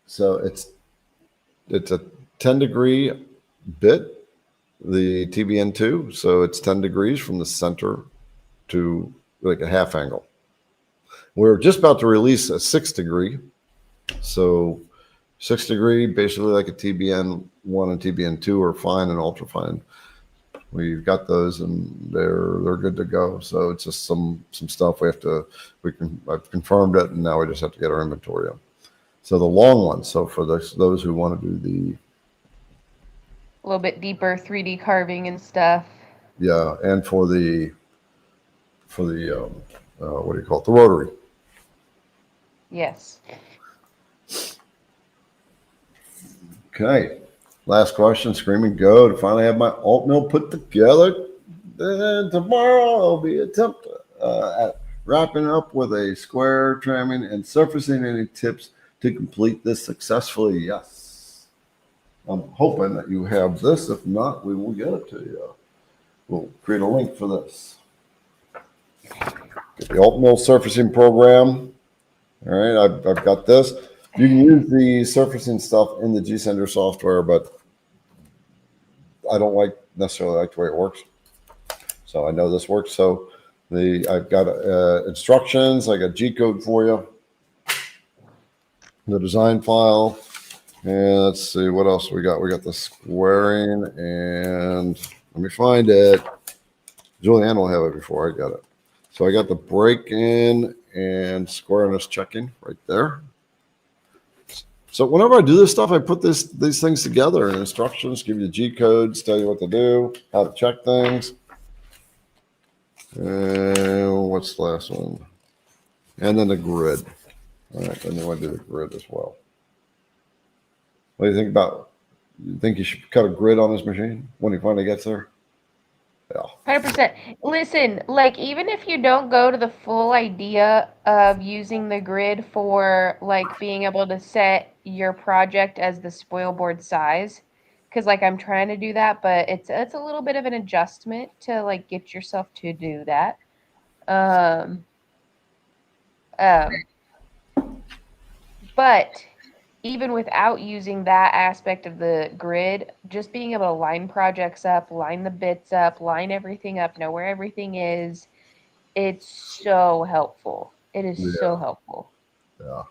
So it's a 10-degree bit, the TBN2. So it's 10 degrees from the center to like a half angle. We're just about to release a 6-degree. So 6-degree, basically like a TBN1 and TBN2 are fine and ultra fine. We've got those and they're good to go. So it's just some stuff I've confirmed it, and now we just have to get our inventory up. So the long one. So for those who want to do the
A little bit deeper 3D carving and stuff.
yeah, and for the what do you call it? The rotary.
Yes.
Okay. Last question. Screaming go to finally have my alt mill put together. Then tomorrow I'll be attempt at wrapping up with a square trimming and surfacing. Any tips to complete this successfully? Yes. I'm hoping that you have this. If not, we will get it to you. We'll create a link for this. Get the alt mill surfacing program. All right, I've got this. You can use the surfacing stuff in the G-Sender software, but I don't necessarily like the way it works. So I know this works. So I've got instructions. I got G-code for you. The design file. And let's see what else we got. We got the squaring, and let me find it. Julianne will have it before I got it. So I got the break-in and squareness checking right there. So whenever I do this stuff, I put these things together in instructions, give you G codes, tell you what to do, how to check things. And what's the last one? And then the grid. All right, then you want to do the grid as well. What do you think about? You think you should cut a grid on this machine when he finally gets there? Yeah.
100%. Listen, like, even if you don't go to the full idea of using the grid for, like, being able to set your project as the spoil board size, because, like, I'm trying to do that, but it's a little bit of an adjustment to, like, get yourself to do that. But even without using that aspect of the grid, just being able to line projects up, line the bits up, line everything up, know where everything is, it's so helpful. It is so helpful.
Yeah.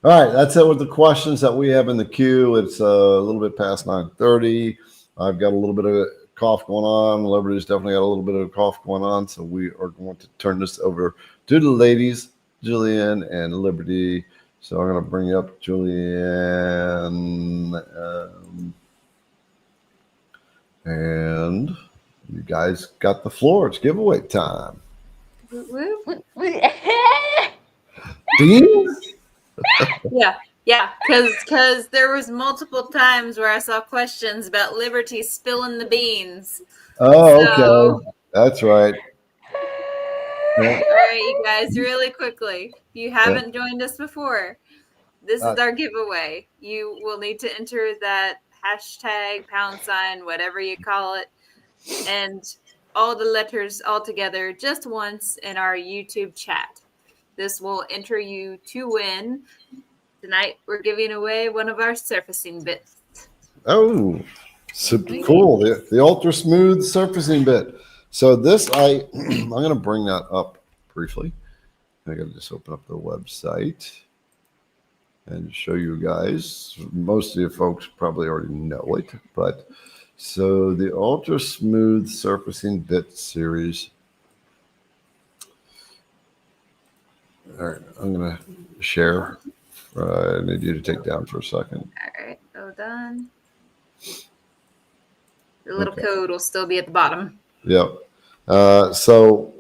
All right, that's it with the questions that we have in the queue. It's a little bit past 9:30. I've got a little bit of cough going on. Liberty's definitely got a little bit of cough going on, so we are going to turn this over to the ladies, Jillian and Liberty. So I'm going to bring you up, Julianne, and you guys got the floor. It's giveaway time.
Yeah, because there was multiple times where I saw questions about Liberty spilling the beans.
Oh, okay. That's right.
All right, you guys, really quickly. If you haven't joined us before, this is our giveaway. You will need to enter that hashtag, #, whatever you call it, and all the letters all together just once in our YouTube chat. This will enter you to win. Tonight, we're giving away one of our surfacing bits.
Oh, super cool. The ultra smooth surfacing bit. So this, I'm going to bring that up briefly. I got to just open up the website and show you guys. Most of you folks probably already know it, but so the ultra smooth surfacing bit series. All right, I'm going to share. I need you to take down for a second.
All right, well done. The little code will still be at the bottom.
Yep. So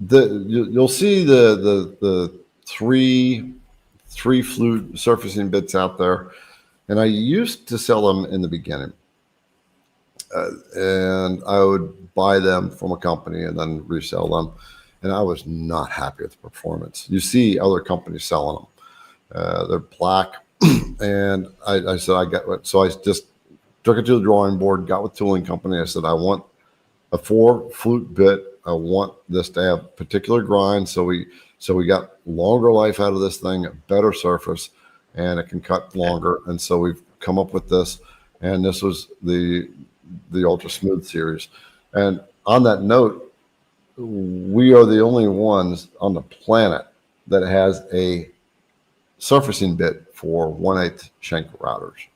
you'll see the three flute surfacing bits out there, and I used to sell them in the beginning, and I would buy them from a company and then resell them, and I was not happy with the performance. You see other companies selling them. They're black, and I said so I just took it to the drawing board, got with tooling company. I said, I want a 4 flute bit. I want this to have particular grind, so we got longer life out of this thing, a better surface, and it can cut longer. And so we've come up with this, and this was the Ultra Smooth series. And on that note, we are the only ones on the planet that has a surfacing bit for 1/8 shank routers,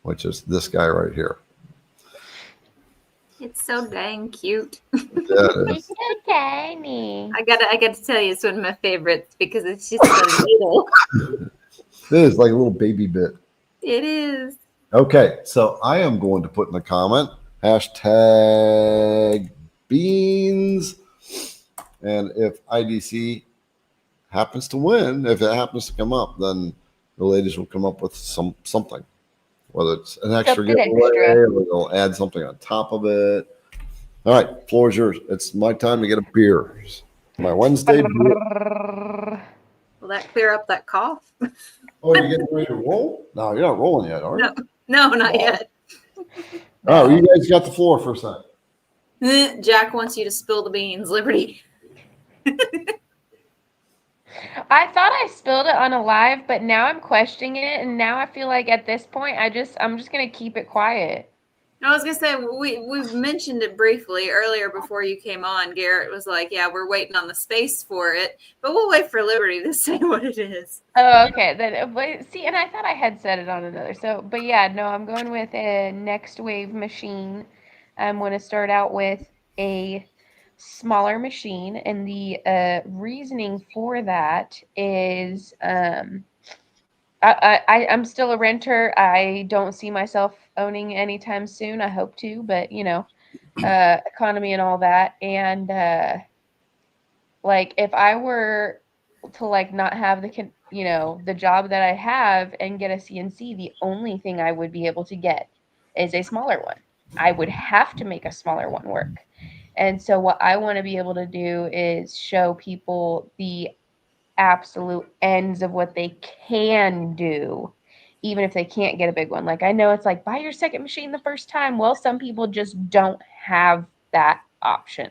which is this guy right here.
It's so dang cute.
It's so tiny.
I got to tell you, it's one of my favorites because it's just so little.
It is like a little baby bit.
It is.
Okay, so I am going to put in the comment hashtag beans, and if IDC happens to win, if it happens to come up, then the ladies will come up with something, whether it's an extra
Something
giveaway
extra.
or they'll add something on top of it. All right, floor is yours. It's my time to get a beer. My Wednesday beer.
Will that clear up that cough?
Oh, you're getting ready to roll? No, you're not rolling yet, are you?
No, not yet.
Oh, you guys got the floor for a second.
Jack wants you to spill the beans, Liberty.
I thought I spilled it on a live, but now I'm questioning it, and now I feel like at this point I'm just gonna keep it quiet.
I was gonna say we've mentioned it briefly earlier before you came on. Garrett was like, "Yeah, we're waiting on the space for it, but we'll wait for Liberty to say what it is."
Oh, okay. Then see, and I thought I had said it on another. So, but yeah, no, I'm going with a Next Wave machine. I'm going to start out with a smaller machine, and the reasoning for that is I'm still a renter. I don't see myself owning anytime soon. I hope to, but you know, economy and all that. And like if I were to like not have the job that I have and get a CNC, the only thing I would be able to get is a smaller one. I would have to make a smaller one work. And so what I want to be able to do is show people the absolute ends of what they can do, even if they can't get a big one. Like I know it's like buy your second machine the first time. Well, some people just don't have that option.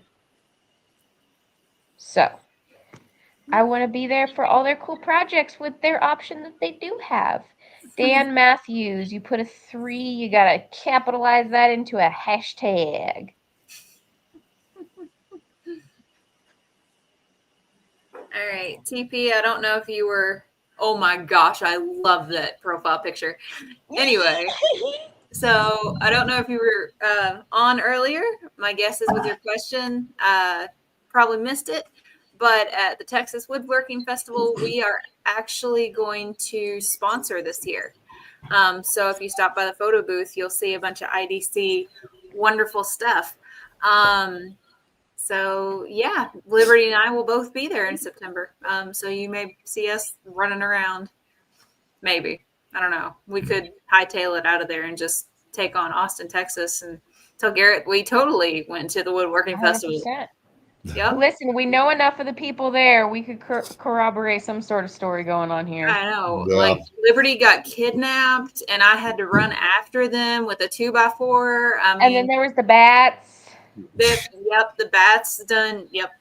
So I want to be there for all their cool projects with their option that they do have. Dan Matthews, you put a 3, you got to capitalize that into a hashtag.
All right, TP, I don't know if you were, oh my gosh, I love that profile picture. Anyway, so I don't know if you were on earlier. My guess is with your question, probably missed it. But at the Texas Woodworking Festival, we are actually going to sponsor this year. So if you stop by the photo booth, you'll see a bunch of IDC wonderful stuff. So yeah, Liberty and I will both be there in September. So you may see us running around. Maybe. I don't know. We could hightail it out of there and just take on Austin, Texas, and tell Garrett we totally went to the Woodworking
100%.
Festival. Yep.
Listen, we know enough of the people there. We could corroborate some sort of story going on here.
I know.
Yeah.
Like Liberty got kidnapped, and I had to run after them with a 2x4.
And then there was the bats.
Yep, the bats done. Yep,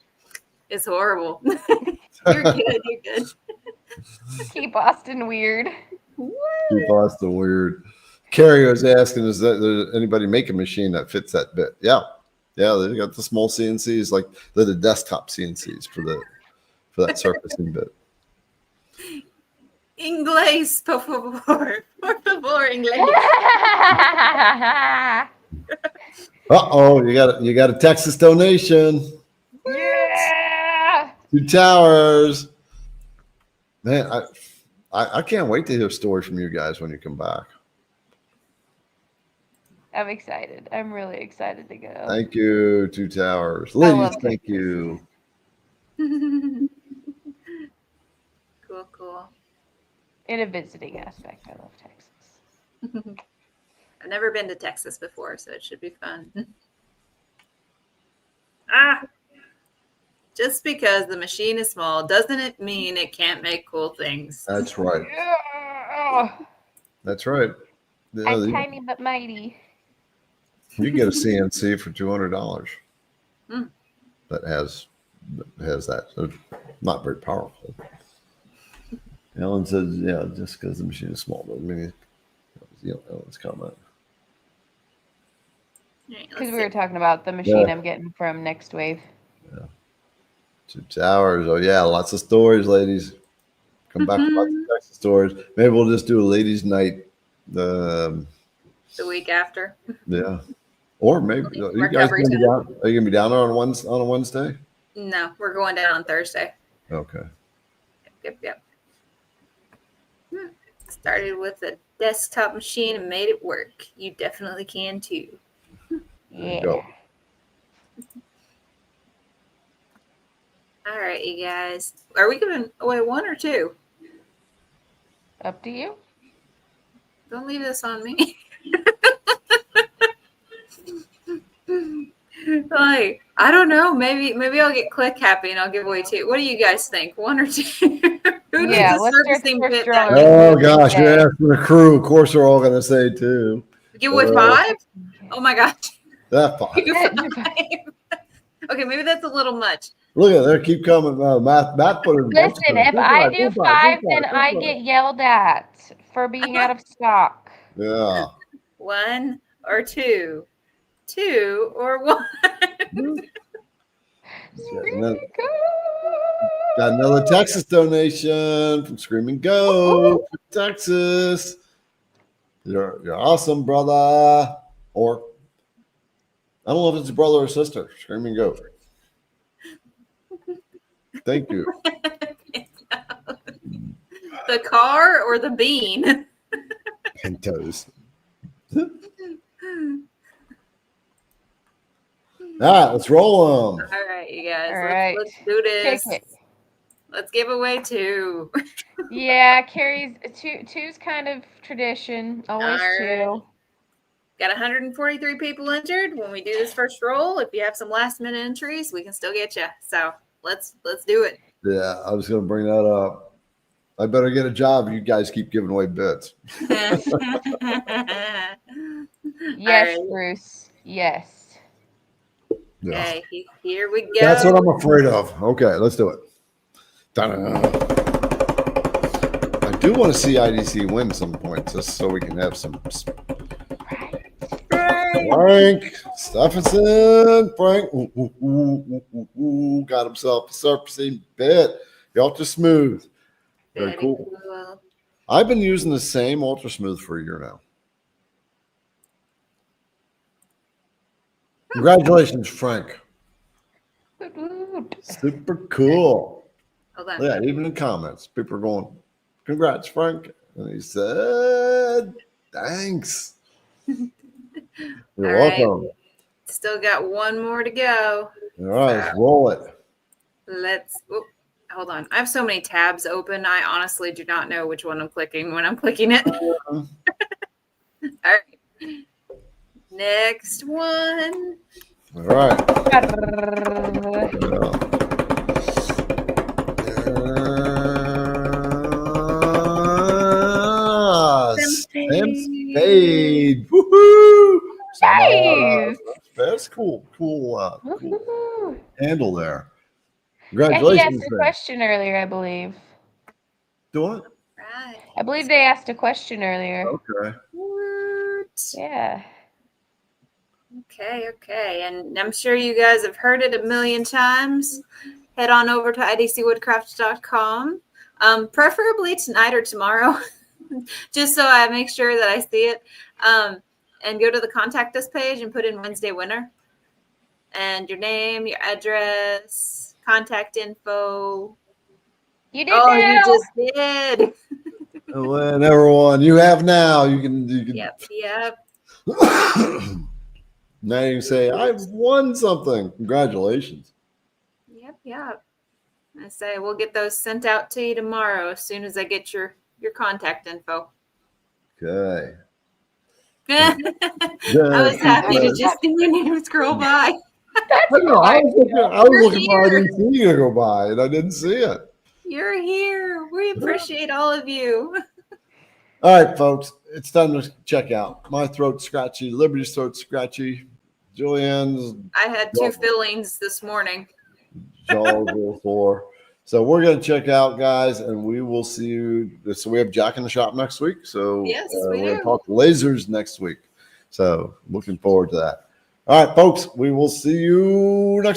it's horrible. You're good. You're good.
Keep Austin weird.
Keep Austin weird. Carrie was asking, is that anybody make a machine that fits that bit? Yeah, they got the small CNCs, like they're the desktop CNCs for that surfacing bit.
Inglés, por favor, inglés.
Uh-oh, you got a Texas donation.
Yeah.
2 towers. Man, I can't wait to hear stories from you guys when you come back.
I'm excited. I'm really excited to go.
Thank you, 2 towers. Ladies, thank you.
Cool.
In a visiting aspect, I love Texas.
I've never been to Texas before, so it should be fun. Just because the machine is small doesn't it mean it can't make cool things?
That's right.
Yeah.
That's right.
I'm tiny but mighty.
You get a CNC for $200.
Mm.
That has that. So not very powerful. Ellen says, yeah, just because the machine is small doesn't mean Ellen's comment.
Because we were talking about the machine I'm getting from Next Wave.
Yeah. 2 towers. Oh yeah, lots of stories, ladies. Come back for lots of Texas stories. Maybe we'll just do a ladies' night. The
week after.
Yeah. Or maybe you guys gonna be down. Are you gonna be down on a Wednesday?
No, we're going down on Thursday.
Okay.
Yep. Started with a desktop machine and made it work. You definitely can too.
There you
Yeah.
go.
All right, you guys. Are we giving away 1 or 2?
Up to you.
Don't leave this on me. Like, I don't know. Maybe I'll get click happy and I'll give away 2. What do you guys think? 1 or 2? Who needs
Yeah,
a
let's start
surfacing
the
bit
first
that
drawing.
day?
Oh gosh, you're asking the crew. Of course, they're all going to say 2.
Give away 5? Oh my gosh.
That 5.
Do 5. Okay, maybe that's a little much.
Look at there, keep coming. Matt put in.
Listen, if I do 5, then I get yelled at for being out of stock.
Yeah.
1 or 2. 2 or 1.
Got another Texas donation from Screaming Go, Texas. You're awesome, brother. Or I don't know if it's a brother or sister. Screaming Go. Thank you.
The car or the bean?
Pintos. All right, let's roll them.
All right, you guys.
All right.
Let's do this.
Kick it.
Let's give away 2.
Yeah, Carrie's two's kind of tradition. Always
All right.
2.
Got 143 people entered. When we do this first roll, if you have some last minute entries, we can still get you. So let's do it.
Yeah, I was going to bring that up. I better get a job. You guys keep giving away bits.
Yes,
right.
Bruce. Yes.
Yeah.
Okay, here we go.
That's what I'm afraid of. Okay, let's do it. Da-da-da. I do want to see IDC win some points just so we can have some. Frank Stephenson. Frank got himself a surfacing bit. The Ultra Smooth. Very cool. I've been using the same Ultra Smooth for a year now. Congratulations, Frank. Super cool.
Hold on.
Yeah, even in comments, people are going, "Congrats, Frank," and he said, "Thanks." You're
All right.
welcome.
Still got 1 more to go.
All right, let's roll it.
Hold on. I have so many tabs open. I honestly do not know which one I'm clicking when I'm clicking it. All right. Next one.
All right. Spade. Woohoo!
Nice.
That's cool. Cool
Woohoo.
handle there.
And he
Congratulations.
asked a question earlier, I believe.
Do it.
Right.
I believe they asked a question earlier.
Okay.
What?
Yeah.
Okay. And I'm sure you guys have heard it a million times. Head on over to idcwoodcraft.com, preferably tonight or tomorrow, just so I make sure that I see it. And go to the contact us page and put in Wednesday winner. And your name, your address, contact info.
You did
Oh,
now.
you just did.
And everyone, you have now. You can.
Yep.
Now you can say, "I've won something." Congratulations.
Yep. I say we'll get those sent out to you tomorrow as soon as I get your contact info.
Okay.
I was happy to just see your name scroll by.
I was looking for IDC to go by, and I didn't see it.
You're here. We appreciate all of you.
All right, folks, it's time to check out. My throat's scratchy. Liberty's throat's scratchy. Julianne's
I had 2 fillings this morning.
jaw's a little sore. So we're going to check out, guys, and we will see you. So we have Jack in the shop next week. So
Yes,
we're
we
going
do.
to talk lasers next week. So looking forward to that. All right, folks, we will see you next week.